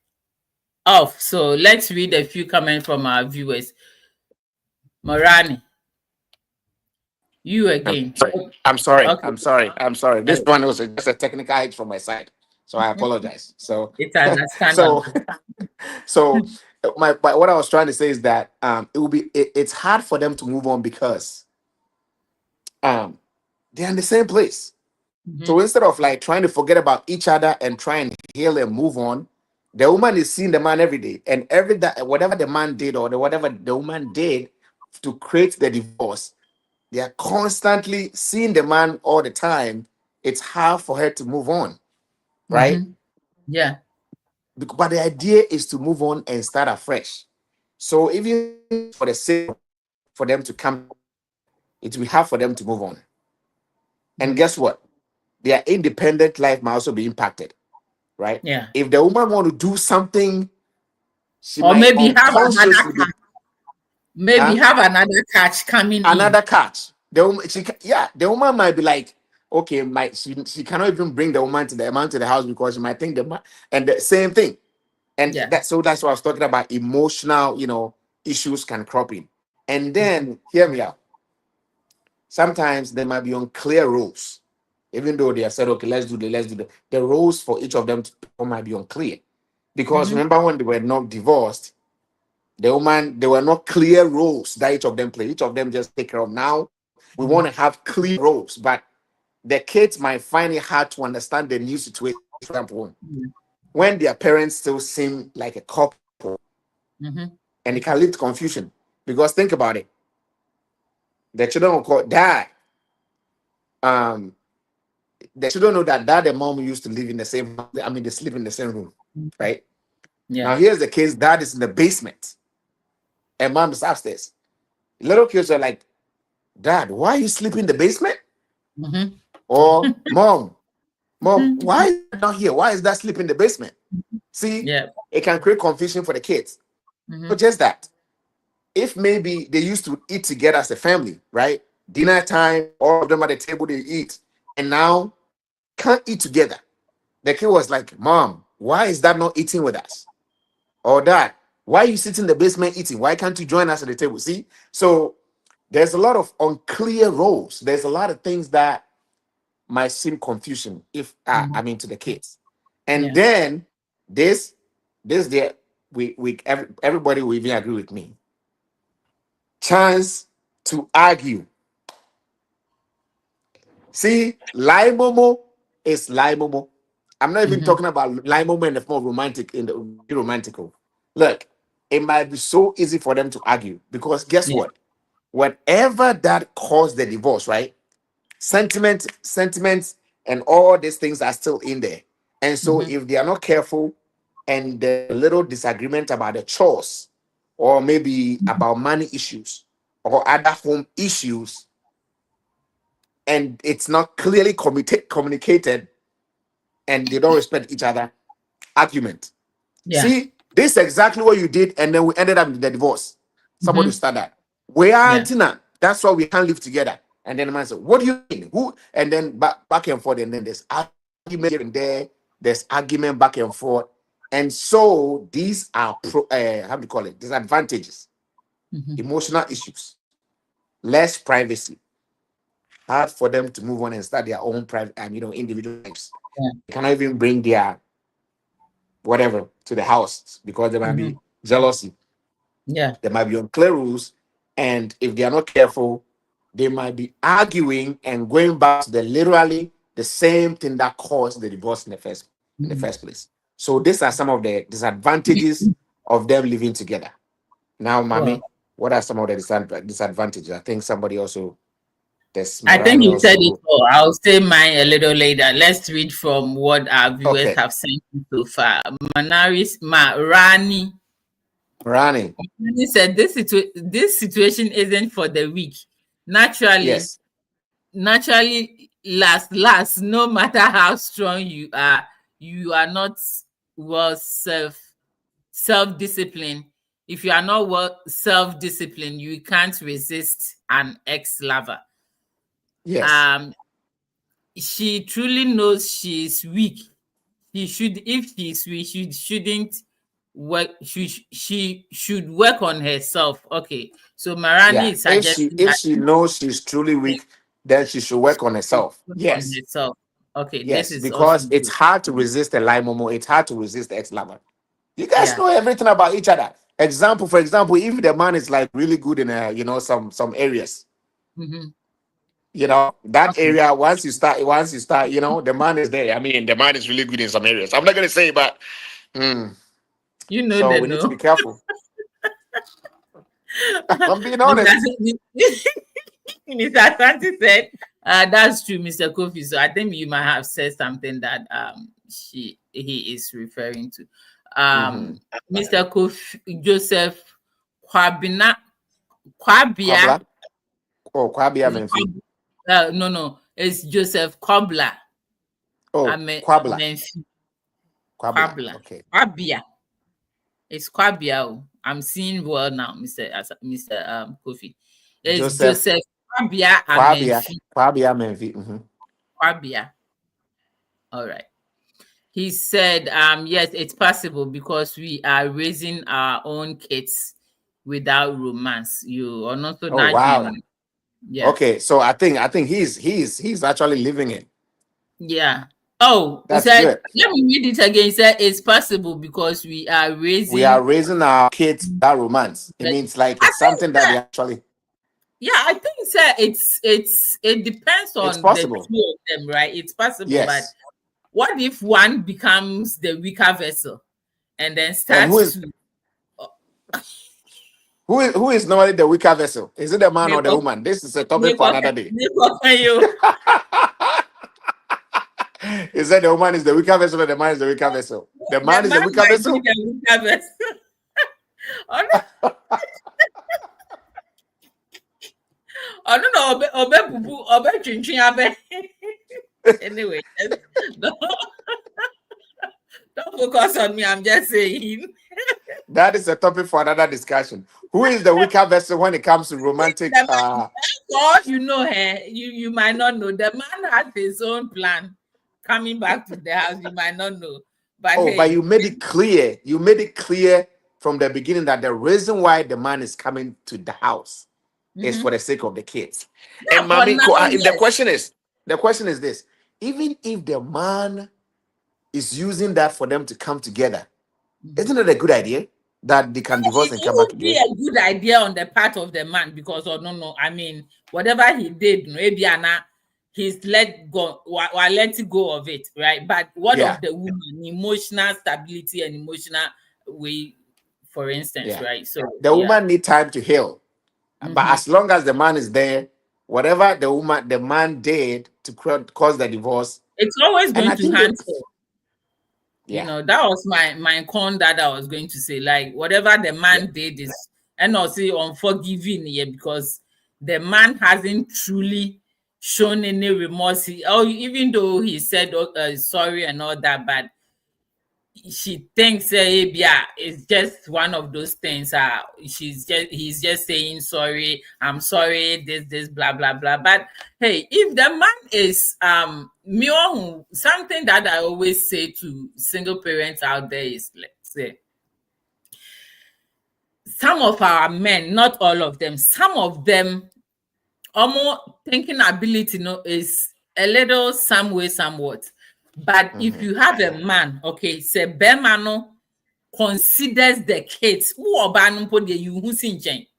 off. So let's read a few comments from our viewers. Morani, you again. I'm sorry. Okay. I'm sorry. This one was just a technical hitch from my side. So I apologize. So it's understandable. So what I was trying to say is that it's hard for them to move on because um they're in the same place. So instead of like trying to forget about each other and try and heal and move on, the woman is seeing the man every day, and whatever the man did or whatever the woman did to create the divorce, they are constantly seeing the man all the time. It's hard for her to move on, right? Yeah. But the idea is to move on and start afresh. So even for the sake for them to come, it will be hard for them to move on. And guess what? Their independent life might also be impacted, right? Yeah. If the woman want to do something, she Or might maybe have another unconsciously catch. Maybe have another catch coming another in. catch. The woman might be like, okay, she cannot even bring the woman to the house because she might think the man and the same thing. And Yeah. that's what I was talking about. Emotional, issues can crop in. And then hear me out. Sometimes there might be unclear rules, even though they have said, okay, let's do the rules for each of them might be unclear. Because remember when they were not divorced, there were not clear roles that each of them play. Each of them just take care of. Now we want to have clear roles, but the kids might find it hard to understand the new situation. For example, when their parents still seem like a couple, and it can lead to confusion. Because think about it, the children will call dad. The children know that dad and mom used to live in the same. I mean, they sleep in the same room, right? Yeah. Now here's the case: dad is in the basement, and mom is upstairs. Little kids are like, "Dad, why are you sleeping in the basement?" Or mom, why is that not here? Why is that sleeping in the basement? See, it can create confusion for the kids. But just that, if maybe they used to eat together as a family, right? Dinner time, all of them at the table, they eat, and now can't eat together. The kid was like, "Mom, why is that not eating with us?" Or "Dad, why are you sitting in the basement eating? Why can't you join us at the table?" See, so there's a lot of unclear roles. There's a lot of things that might seem confusion if to the kids. And then there everybody will even agree with me. Chance to argue. See, lie momo is lie momo. I'm not even talking about lie momo in the form of romantical. Look, it might be so easy for them to argue because guess what? Whatever that caused the divorce, right? Sentiments, and all these things are still in there. And so if they are not careful and the little disagreement about the chores or maybe about money issues or other home issues, and it's not clearly communicated and they don't respect each other, argument. See, this is exactly what you did, and then we ended up with the divorce. Somebody started that. We are antenna. That's why we can't live together. And then the man said, "What do you mean? Who?" And then back and forth, and then there's argument here and there. There's argument back and forth, and so these are how do you call it? Disadvantages, emotional issues, less privacy, hard for them to move on and start their own private, individual lives. They cannot even bring their whatever to the house because there might be jealousy. There might be unclear rules, and if they are not careful, they might be arguing and going back to literally the same thing that caused the divorce in the first place. So these are some of the disadvantages of them living together. Now, Mami, what are some of the disadvantages? I think somebody also. I think you said it all. I'll say mine a little later. Let's read from what our viewers have sent so far. Rani said this situation isn't for the weak. Naturally, last, no matter how strong you are not well self-disciplined. If you are not well self-disciplined, you can't resist an ex-lover. Yes. She truly knows she's weak. If she's weak, she shouldn't work. She should work on herself. Okay, so Marani is suggesting if she knows she's truly weak, then she should work on herself. Yes. Okay, yes, this is because also it's good. hard to resist a lie momo. It's hard to resist the ex-lover. You guys know everything about each other. For example, if the man is like really good in some areas, Mm-hmm. That area, once you start, the man is there. I mean, the man is really good in some areas. I'm not gonna say, but so we need to be careful. I'm being honest. Mr. Asante said, that's true, Mr. Kofi. So I think you might have said something that he is referring to. Mr. Kofi Joseph Kwabia. Kwabia Menfi. No, it's Joseph Kobler. Kwabla. Okay. Kwabia. It's Kwabia. I'm seeing well now, Mr. Kofi. It's Joseph Kwabia Menfi. Kwabia Menfi. Kwabia. All right. He said, yes, it's possible because we are raising our own kids without romance. You are not so wow. Yeah. Okay, so I think he's actually living it. Yeah. Oh, he said, let me read it again. He said it's possible because we are raising our kids without romance. It means like it's something that they actually. Yeah, I think it depends on the two of them, right? It's possible, but what if one becomes the weaker vessel and then starts who is normally the weaker vessel? Is it the man or the woman? This is a topic for another day. Is that the woman is the weaker vessel or the man is the weaker vessel? The man is the weaker vessel. I don't know. Anyway, don't focus on me. I'm just saying. That is a topic for another discussion. Who is the weaker vessel when it comes to romantic? You know her. You might not know. The man has his own plan. Coming back to the house, you might not know. But but you made it clear. You made it clear from the beginning that the reason why the man is coming to the house is for the sake of the kids. Yeah, and Mami, the question is this: even if the man is using that for them to come together, isn't it a good idea that they can divorce and come back together? It would be a good idea on the part of the man because, I mean, whatever he did, maybe he's let go or let go of it, right? But what of the woman, emotional stability and emotional way, for instance, right? So the woman need time to heal. But as long as the man is there, whatever the man did to cause the divorce, it's always going to handle. That was my con that I was going to say. Like whatever the man did is and also unforgiving here because the man hasn't truly shown any remorse. Even though he said sorry and all that, but she thinks it's just one of those things. He's just saying sorry, I'm sorry, this blah blah blah. But hey, if the man is something that I always say to single parents out there is, let's say, some of our men, not all of them, some of them almost thinking ability is a little some way somewhat. But if you have a man, okay, say Bemano considers the kids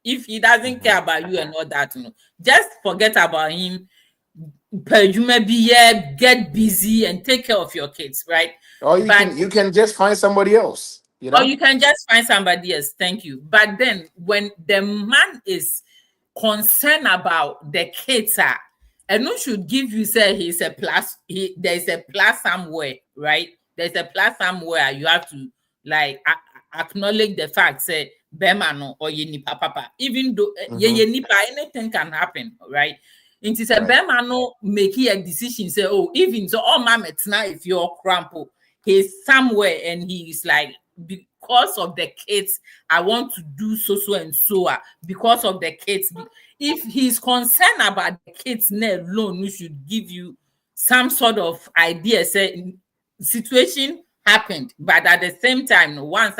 if he doesn't care about you and all that, just forget about him. You may be get busy and take care of your kids, right? Or you can just find somebody else. Or you can just find somebody else. Thank you. But then when the man is concerned about the kids and no should give you say he's a plus. There's a plus somewhere, right? There's a plus somewhere. You have to like acknowledge the fact, say Bemano or Yenipa Papa. Even though Yenipa, anything can happen, right? It is a Bemano making a decision. Say, even so, mama, it's now if you're crumple, he's somewhere and he's like because of the kids, I want to do so and so because of the kids. If he's concerned about the kids alone, we should give you some sort of idea. Say situation happened, but at the same time, once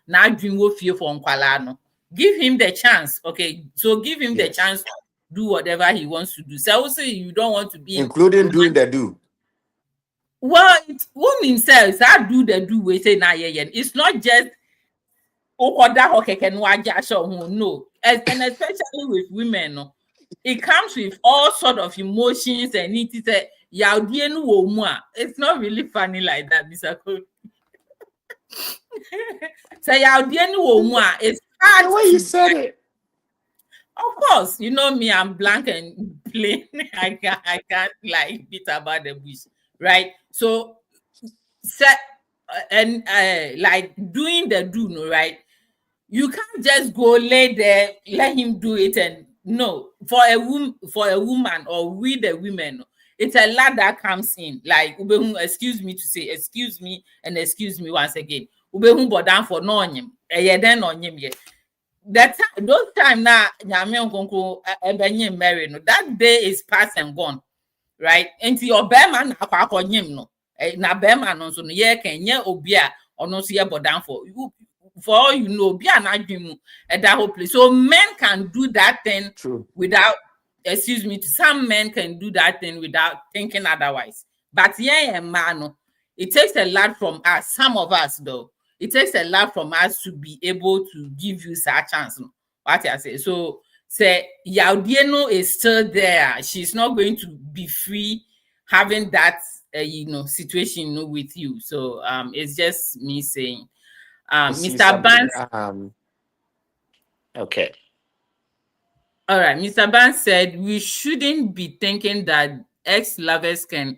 now dream will feel for Nkwalano, give him the chance. Okay, so give him the chance to do whatever he wants to do. So also you don't want to be including doing the do. Well, it's one himself. I do the do we say now. It's not just No, and especially with women, no, it comes with all sort of emotions and it is a it's not really funny like that, Mr. Cole. So it's hard The way to, you said it. of course, you know me, I'm blank and plain. I can't like beat about the bush, right? So set and like doing the do, no, right? You can't just go lay there, let him do it, and no, for a woman or with the women, it's a lot that comes in. Like excuse me to say, excuse me and excuse me once again. But down for no him, then on him, yeah. That those time now, married, no, that day is past and gone, right? And your bear no, na bear no so no yeah can yeah obia or no see but down for you. For all you know, be an argument at that whole place. So men can do that thing without, excuse me, some men can do that thing without thinking otherwise. But yeah, man, it takes a lot from us, some of us though. It takes a lot from us to be able to give you that chance. What I say. So say Yaudieno is still there. She's not going to be free having that situation with you. So it's just me saying. Mr. Barnes. Okay. All right. Mr. Barnes said we shouldn't be thinking that ex-lovers can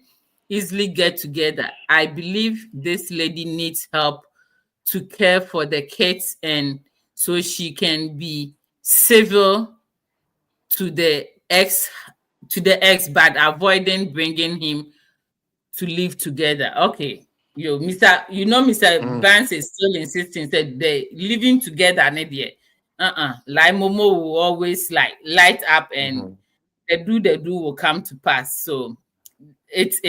easily get together. I believe this lady needs help to care for the kids and so she can be civil to the ex, but avoiding bringing him to live together. Okay. Mr. Barnes is still insisting that they living together and like Momo will always like light up and the do will come to pass. So it's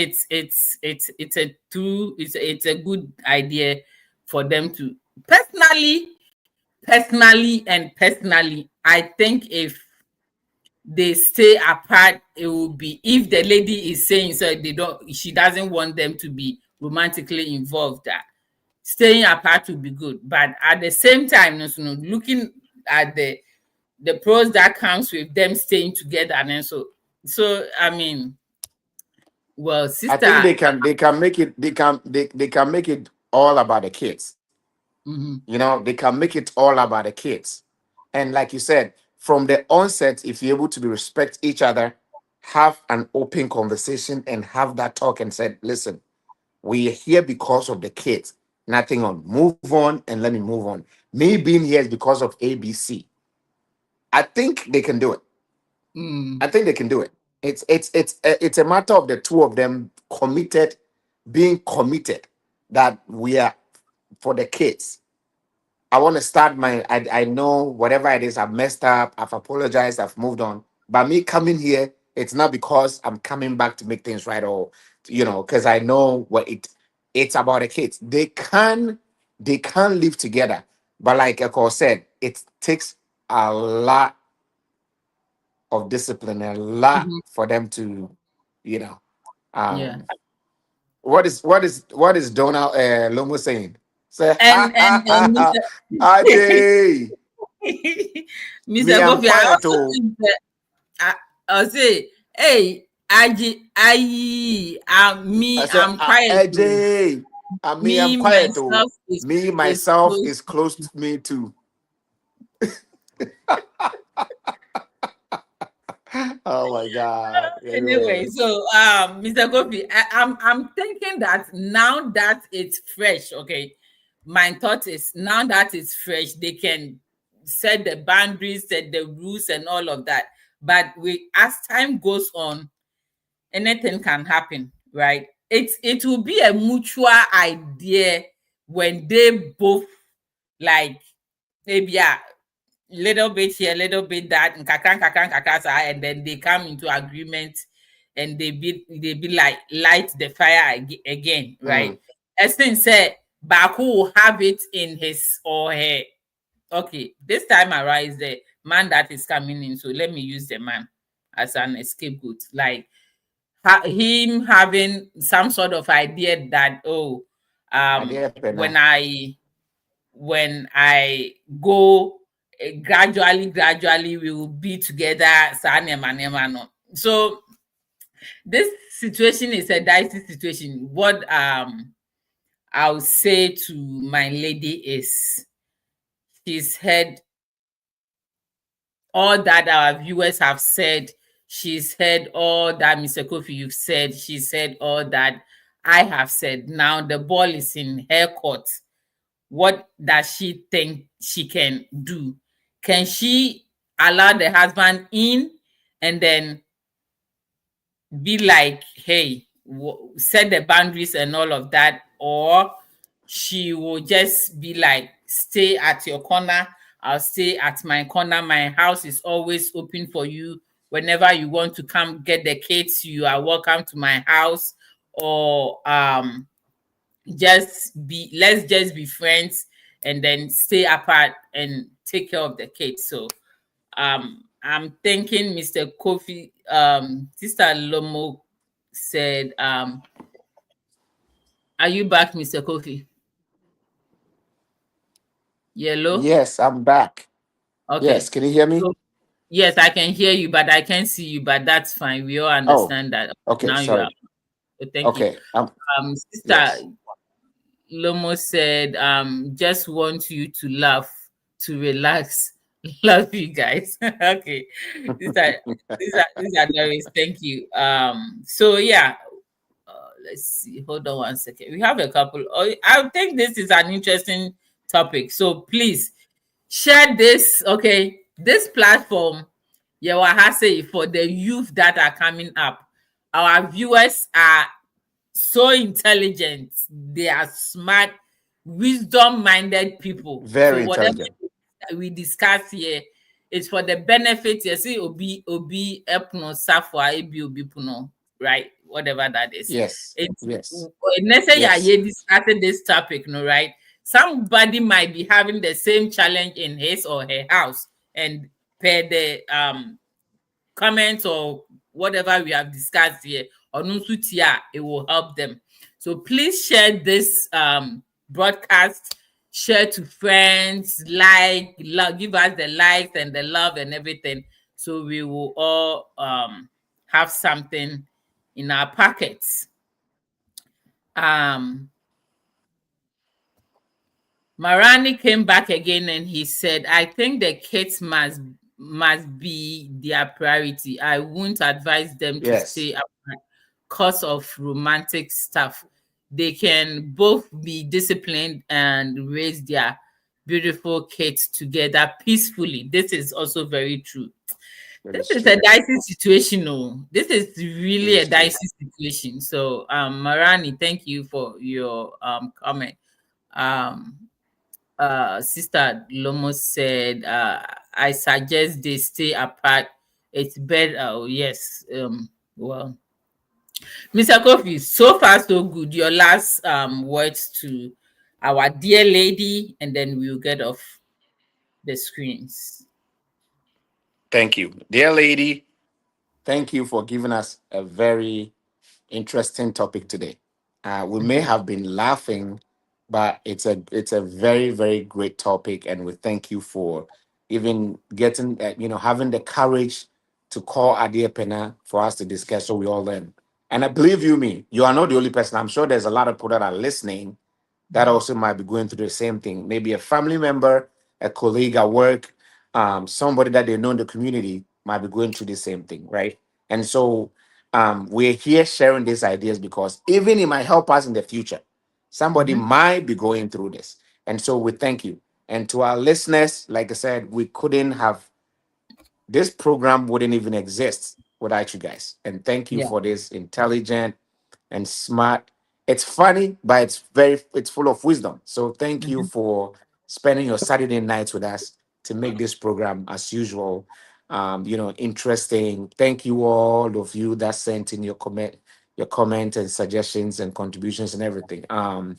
a good idea for them to personally, I think if they stay apart, it will be if the lady is saying so she doesn't want them to be romantically involved, that staying apart would be good. But at the same time, looking at the pros that comes with them staying together, and so I mean, well, sister, I think they can make it they can make it all about the kids. You know, they can make it all about the kids. And like you said, from the onset, if you're able to respect each other, have an open conversation and have that talk and said, listen, we're here because of the kids. Nothing on. Move on and let me move on. Me being here is because of ABC. I think they can do it. I think they can do it. It's a matter of the two of them being committed that we are for the kids. I want to start I know whatever it is, I've messed up, I've apologized, I've moved on. But me coming here, it's not because I'm coming back to make things right or, because I know it's about the kids. They can live together. But like Eko said, it takes a lot of discipline, a lot for them to, yeah. What is Donald Lomo saying? Say, And Mr. Ade. Mr. Kofi, I also think that I'll say, hey, I'm quiet. Ade. I'm quiet. Myself is close to me too. Oh my God. Anyway, so Mr. Kofi, I'm thinking that now that it's fresh, okay. My thought is now that it's fresh, they can set the boundaries, set the rules, and all of that. But as time goes on, anything can happen, right? It will be a mutual idea when they both like maybe little bit here, little bit that, and then they come into agreement and they be like light the fire again, right? As thing said, Baku will have it in his or her. Okay, this time around is the man that is coming in, so let me use the man as an scapegoat. Like him having some sort of idea that when when I go, gradually we will be together. So this situation is a dicey situation. What I'll say to my lady is, she's heard all that our viewers have said. She's heard all that Mr. Kofi you've said. She's heard all that I have said. Now the ball is in her court. What does she think she can do? Can she allow the husband in and then be like, hey, set the boundaries and all of that? Or she will just be like, stay at your corner, I'll stay at my corner. My house is always open for you. Whenever you want to come get the kids, you are welcome to my house. Or let's just be friends and then stay apart and take care of the kids. So I'm thinking Mr. Kofi, Sister Lomo said, are you back, Mr. Kofi? Yellow? Yes, I'm back. Okay. Yes, can you hear me? So, yes, I can hear you, but I can't see you, but that's fine. We all understand that. Okay, Now sorry. you are. So thank you. Sister yes. Lomo said, just want you to laugh, to relax. Love you guys. Okay. These are nice. Thank you. So yeah, let's see. Hold on one second. We have a couple. I think this is an interesting topic. So please share this. Okay, this platform, Yawahase, for the youth that are coming up. Our viewers are so intelligent. They are smart, wisdom-minded people. Very so whatever intelligent. we discuss here is for the benefit. You see, obi epno safwa ebi obi puno, right? Whatever that is. Yes. It's Yes. necessary discussing this topic, no, right? Somebody might be having the same challenge in his or her house, and per the comments or whatever we have discussed here, or it will help them. So please share this broadcast, share to friends, give us the likes and the love and everything, so we will all have something in our pockets. Marani came back again and he said, I think the kids must be their priority. I won't advise them to stay apart because of romantic stuff. They can both be disciplined and raise their beautiful kids together peacefully. This is also very true. This is a dicey situation. No, this is really a dicey situation. So, Marani, thank you for your comment. Sister Lomo said, I suggest they stay apart. It's better. Oh, yes. Well, Mr. Kofi, so far so good. Your last words to our dear lady, and then we'll get off the screens. Thank you. Dear lady, thank you for giving us a very interesting topic today. We may have been laughing, but it's a very, very great topic, and we thank you for even getting having the courage to call Adia Pena for us to discuss, so we all learn. And I believe you are not the only person. I'm sure there's a lot of people that are listening that also might be going through the same thing. Maybe a family member, a colleague at work, somebody that they know in the community might be going through the same thing, right? And so we're here sharing these ideas because even it might help us in the future. Somebody might be going through this. And so we thank you. And to our listeners, like I said, we couldn't have, this program wouldn't even exist without you guys. And thank you for this intelligent and smart. It's funny, but it's full of wisdom. So thank you for spending your Saturday nights with us to make this program, as usual, interesting. Thank you all of you that sent in your comment and suggestions and contributions and everything. And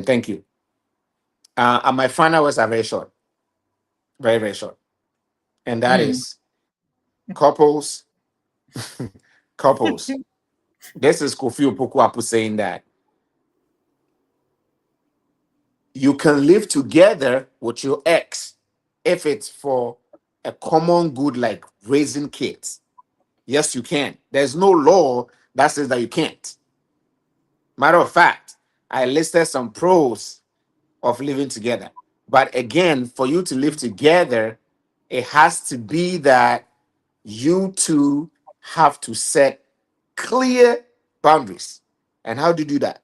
thank you. And my final words are very short, very, very short. And that is couples. Couples. This is Kofi Opoku saying that You can live together with your ex if it's for a common good like raising kids. Yes, you can. There's no law that says that you can't. Matter of fact, I listed some pros of living together. But again, for you to live together, it has to be that you two have to set clear boundaries. And how do you do that?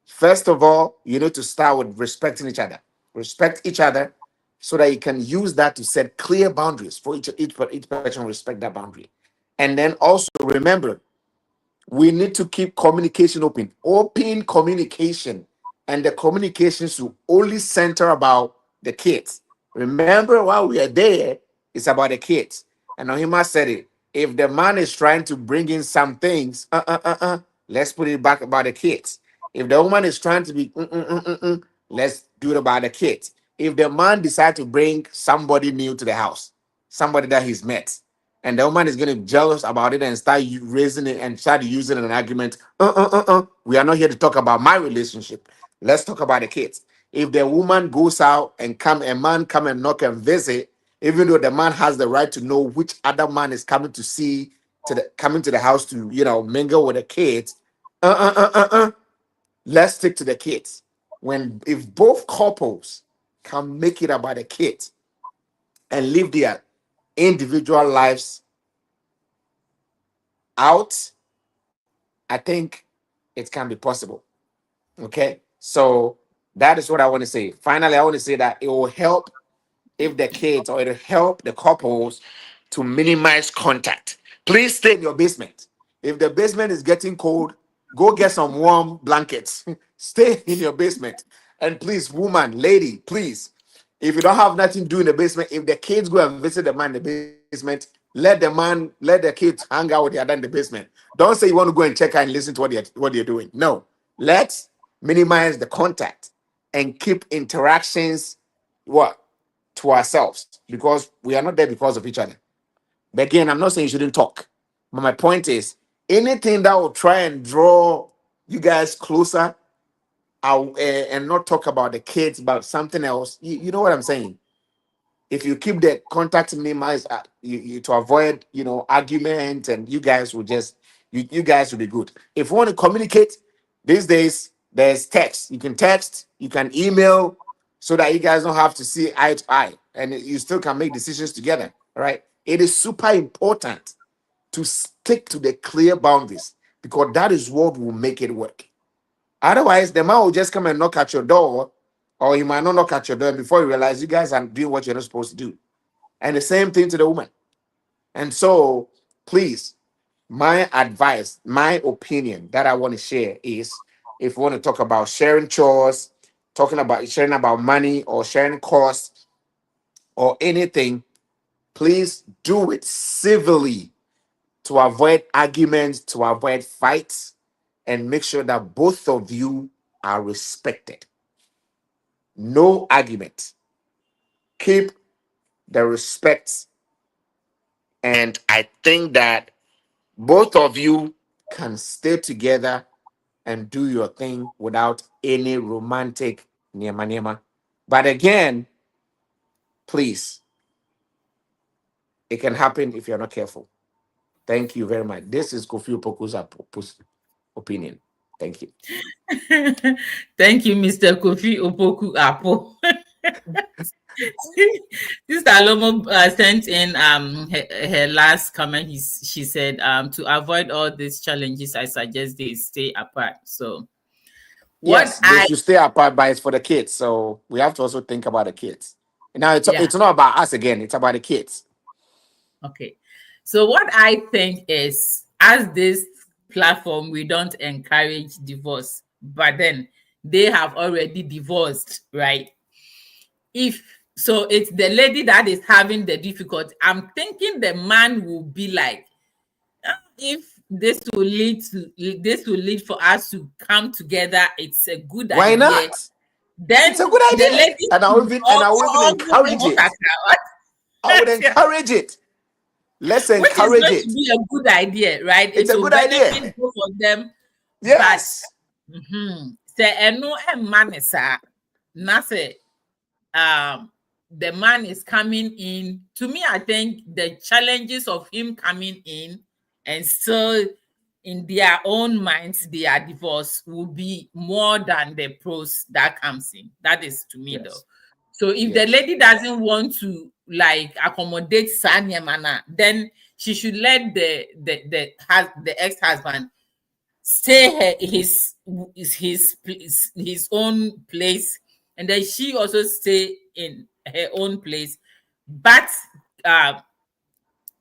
First of all, you need to start with respecting each other. Respect each other so that you can use that to set clear boundaries for each person respect that boundary. And then also remember, we need to keep communication open communication, and the communication should only center about the kids. Remember, while we are there, it's about the kids. And Ohima said it. If the man is trying to bring in some things, let's put it back about the kids. If the woman is trying to be, let's do it about the kids. If the man decides to bring somebody new to the house, somebody that he's met, and the woman is going to be jealous about it and start raising it and start using an argument. We are not here to talk about my relationship. Let's talk about the kids. If the woman goes out and a man come and knock and visit, even though the man has the right to know which other man is coming to see coming to the house to mingle with the kids. Let's stick to the kids. If both couples can make it about the kids and live their individual lives out, I think it can be possible. Okay, so that is what I want to say. Finally, I want to say that it will help if the kids, or it'll help the couples to minimize contact. Please stay in your basement. If the basement is getting cold, go get some warm blankets. Stay in your basement. And please, woman, lady, please, if you don't have nothing to do in the basement, if the kids go and visit the man in the basement, let the kids hang out with the other in the basement. Don't say you want to go and check out and listen to what they're doing. No, let's minimize the contact and keep interactions to ourselves, because we are not there because of each other. But again, I'm not saying you shouldn't talk. But my point is, anything that will try and draw you guys closer and not talk about the kids, but something else, you know what I'm saying? If you keep the contact minimized, you to avoid argument, and you guys will you guys will be good. If you want to communicate these days, there's text. You can text, you can email, so that you guys don't have to see eye to eye, and you still can make decisions together. Right? It is super important to stick to the clear boundaries, because that is what will make it work. Otherwise, the man will just come and knock at your door, or he might not knock at your door, and before you realize, you guys are doing what you're not supposed to do. And the same thing to the woman. And so, please, my advice, my opinion that I want to share is, if you want to talk about sharing chores, sharing about money, or sharing costs, or anything, please do it civilly, to avoid arguments, to avoid fights, and make sure that both of you are respected. No argument. Keep the respect. And I think that both of you can stay together and do your thing without any romantic nema nema. But again, please, it can happen if you're not careful. Thank you very much. This is Kofi Opoku's opinion. Thank you. Thank you, Mr. Kofi Opoku Apo. Sister Lomo sent in her last comment. She said, to avoid all these challenges, I suggest they stay apart. So yes, they should stay apart, but it's for the kids. So we have to also think about the kids. Now it's not about us again, it's about the kids. Okay. So what I think is, as this platform, we don't encourage divorce, but then they have already divorced, right? If so, it's the lady that is having the difficulty. I'm thinking the man will be like, if this will lead for us to come together, it's a good idea. Why not? Then it's a good idea, and I will even encourage it. I would encourage it. Let's encourage it. Which is going to be a good idea, right? It's a good idea. Both of them. Yes. Say no man, sir. Nase, the man is coming in. To me, I think the challenges of him coming in and still in their own minds they are divorced will be more than the pros that comes in. That is to me though. So if the lady doesn't want to like accommodate Sanya Mana, then she should let the ex-husband stay his own place, and then she also stay in her own place, but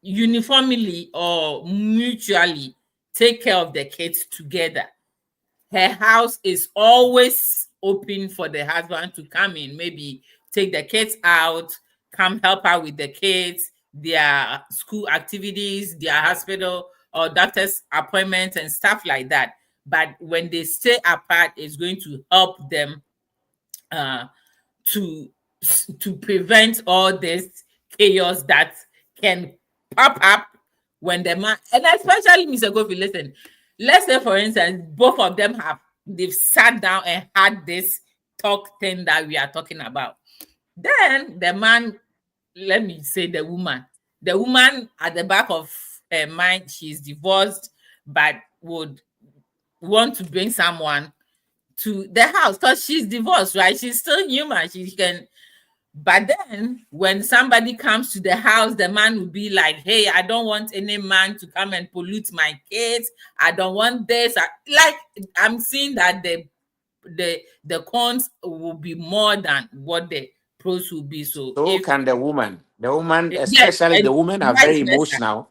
uniformly or mutually take care of the kids together. Her house is always open for the husband to come in, maybe take the kids out, come help her with the kids, their school activities, their hospital or doctor's appointments and stuff like that. But when they stay apart, it's going to help them to prevent all this chaos that can pop up when the man, and especially Mr. Kofi, listen, let's say for instance, both of them they've sat down and had this talk thing that we are talking about. Then the man, let me say the woman at the back of her mind, she's divorced, but would want to bring someone to the house because she's divorced, right? She's still human. She can. But then when somebody comes to the house, the man will be like, hey, I don't want any man to come and pollute my kids. I don't want this. Like, I'm seeing that the cons will be more than what the pros will be. So can the woman, especially yes, the women are very emotional.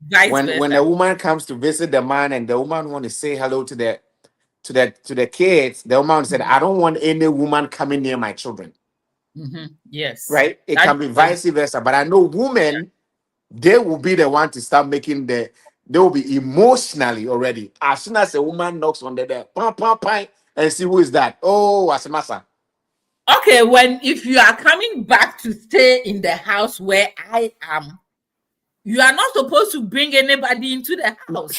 When the woman comes to visit the man and the woman want to say hello to the kids, the woman said, I don't want any woman coming near my children. Mm-hmm. Yes. Right? It can be vice versa. But I know women, they will be the one to start making they will be emotionally already. As soon as a woman knocks on the door, pam, pam, pam, and see who is that. Oh, Asamasa. Okay, if you are coming back to stay in the house where I am, you are not supposed to bring anybody into the house.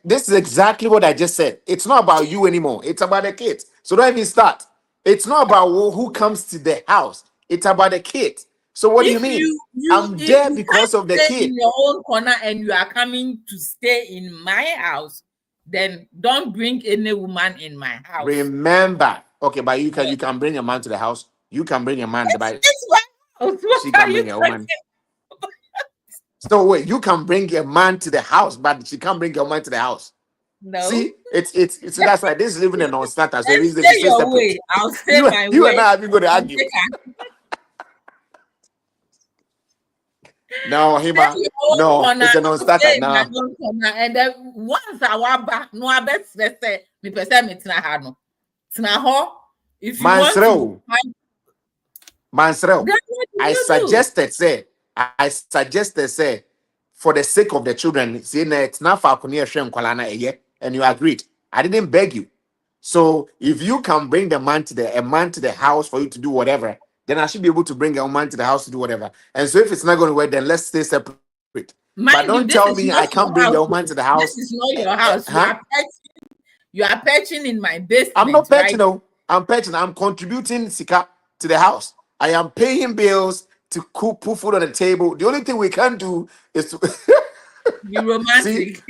This is exactly what I just said. It's not about you anymore. It's about the kids. So don't even start. It's not about who comes to the house. It's about the kid. So what do you mean? I'm there because of the kid. In your own corner and you are coming to stay in my house, then don't bring any woman in my house. Remember, okay, but you can bring a man to the house. You can bring a man to the house. She can bring a woman. So wait, you can bring a man to the house, but she can't bring a man to the house. No. See, it's that's right. This is living a non-starter. So it's stay your way. I'll stay my way. You and I are going to argue. No, Hima. No, it's a non-starter now. And then once I back, no, I bet say me person it's not hard no. It's not hard. If you want Mansrel, I suggested say for the sake of the children, see, it's not Falconer Shem Kwalana, and you agreed. I didn't beg you. So if you can bring a man to the house for you to do whatever, then I should be able to bring a woman to the house to do whatever. And so if it's not going to work, then let's stay separate. But don't tell me I can't bring a woman to the house. This is not your house. You are patching in my basement. I'm not patching, right? I'm patching. I'm contributing Sika to the house. I am paying bills to put food on the table. The only thing we can do is to be romantic.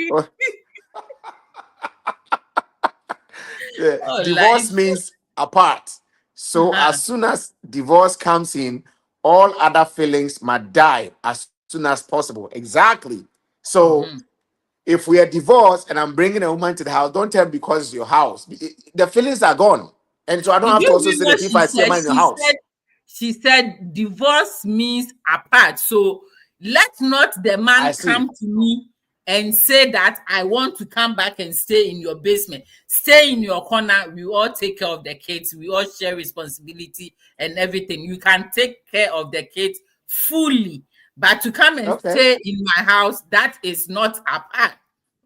Divorce means apart. So as soon as divorce comes in, all other feelings must die as soon as possible. Exactly. So if we are divorced and I'm bringing a woman to the house, don't tell me because it's your house. The feelings are gone. And so I don't have to also say that if I see a man in your house. She said divorce means apart. So let not the man come to me and say that I want to come back and stay in your basement. Stay in your corner. We all take care of the kids. We all share responsibility and everything. You can take care of the kids fully. But to come and stay in my house, that is not apart.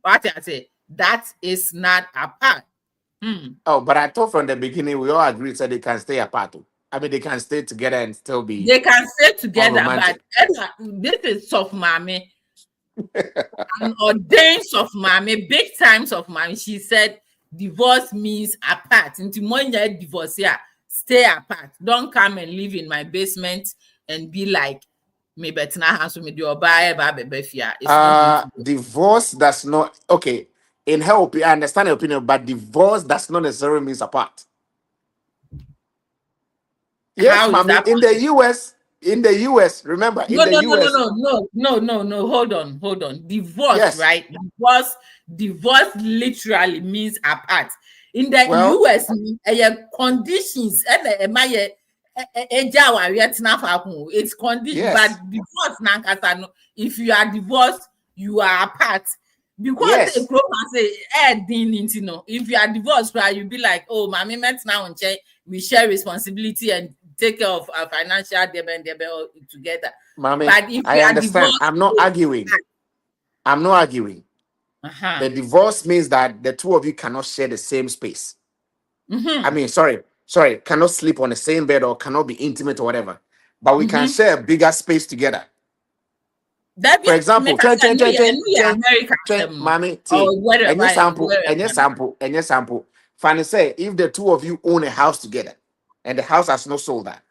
What I say, that is not apart. Oh, but I thought from the beginning, we all agreed that they can stay apart. I mean, they can stay together and still be. They can stay together, but this is soft mommy. An ordained soft mommy, big time soft mommy. She said divorce means apart. Into more divorce here. stay apart. Don't come and live in my basement and be like, me better not house with me do buy befia. It's not going to be. Divorce does not, okay. In her opinion, I understand her opinion, but divorce does not necessarily mean apart. Yes, How is mommy. that In the US, remember, in the US. No. Hold on. Divorce, Yes. right? Divorce literally means apart. In the Well, US, conditions and it's condition, yes. but divorce if you are divorced, you are apart. Because Yes. if you are divorced, right, you'll be like, oh, mommy met now and we share responsibility and take care of our financial together. Mommy, But if I you are understand. divorced, I'm not arguing. The divorce means that the two of you cannot share the same space. I mean, sorry, cannot sleep on the same bed or cannot be intimate or whatever. But we can share a bigger space together. For example, mommy, sample. Funny say, if the two of you own a house together and the house has not sold that,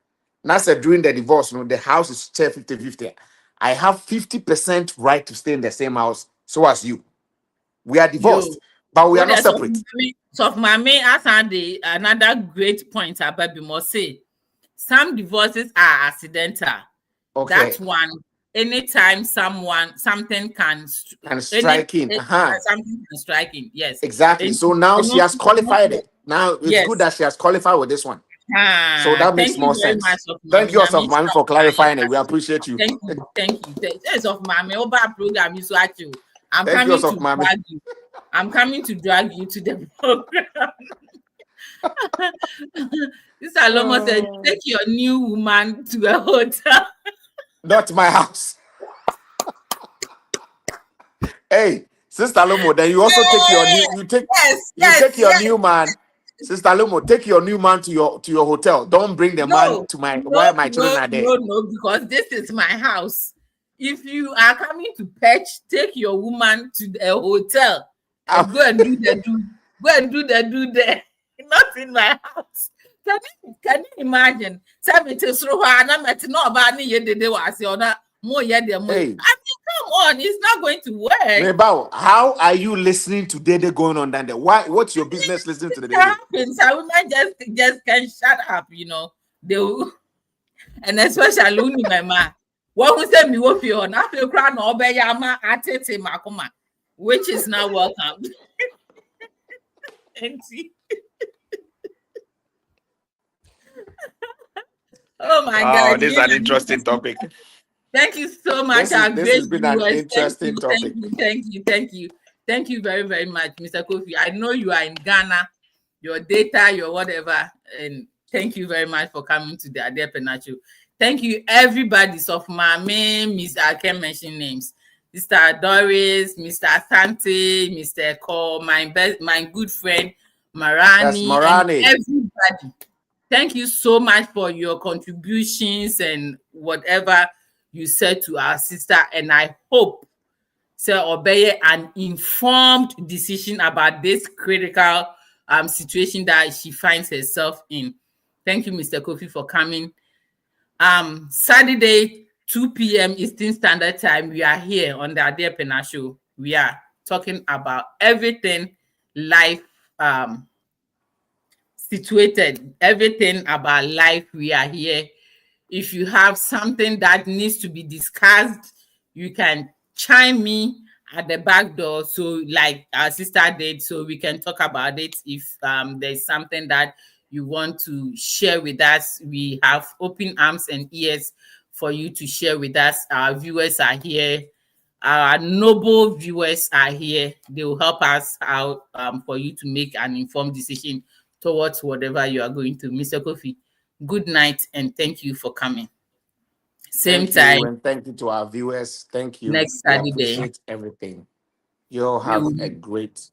now said during the divorce, the house is 50-50. I have 50% right to stay in the same house, so as you. We are divorced, but we are not separate. So, mommy, another great point about Bimo say, some divorces are accidental. Okay. That's one. Anytime something can strike in. Something can strike in. Yes. Exactly. So now she has qualified it. Now it's good that she has qualified with this one. So that makes more sense. Thank you, Osofo Mami, for clarifying it. We appreciate you. Thank you. Thanks, Osofo Mami. Over program is what you. I'm coming to drag you to the program. This Alomo said, take your new woman to a hotel. Not my house. Hey, Sister Lomo, then you also take your new. Take your new man. Sister Lomo, take your new man to your hotel. Don't bring the man to where my children are there. No, because this is my house. If you are coming to Perch, take your woman to a hotel. And go and do the do there. Not in my house. Can you imagine? Hey. I mean, come on, it's not going to work. Rebao, how are you listening to Dede going on down there? What's your business listening to the Dede? Some women just can shut up, They will, and especially my man. What was that? Me what you on? After crown or yama atete makoma, which is now welcome. Oh my God! This is an interesting topic. Thank you so much. This has been an interesting topic. Thank you very, very much, Mr. Kofi. I know you are in Ghana, your data, your whatever, and thank you very much for coming to the Ade Penacho. Thank you, everybody. So, Mame, Mr. I can't mention names. Mr. Doris, Mr. Asante, Mr. Cole, my good friend Marani, and everybody. Thank you so much for your contributions and whatever you said to our sister. And I hope Sir obey an informed decision about this critical situation that she finds herself in. Thank you, Mr. Kofi, for coming. Saturday, 2 p.m. Eastern Standard Time, we are here on the Ade Pena Show. We are talking about everything life situated, everything about life. We are here. If you have something that needs to be discussed, you can chime me at the back door, so like our sister did, so we can talk about it. If there's something that you want to share with us, we have open arms and ears for you to share with us. Our viewers are here. Our noble viewers are here. They will help us out for you to make an informed decision towards whatever you are going to. Mr. Kofi, good night and thank you for coming. Same time. And thank you to our viewers. Thank you. Next Saturday. We appreciate everything. You all have a great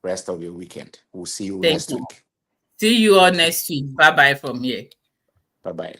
rest of your weekend. We'll see you next week. See you all next week. Bye-bye from here. Bye-bye.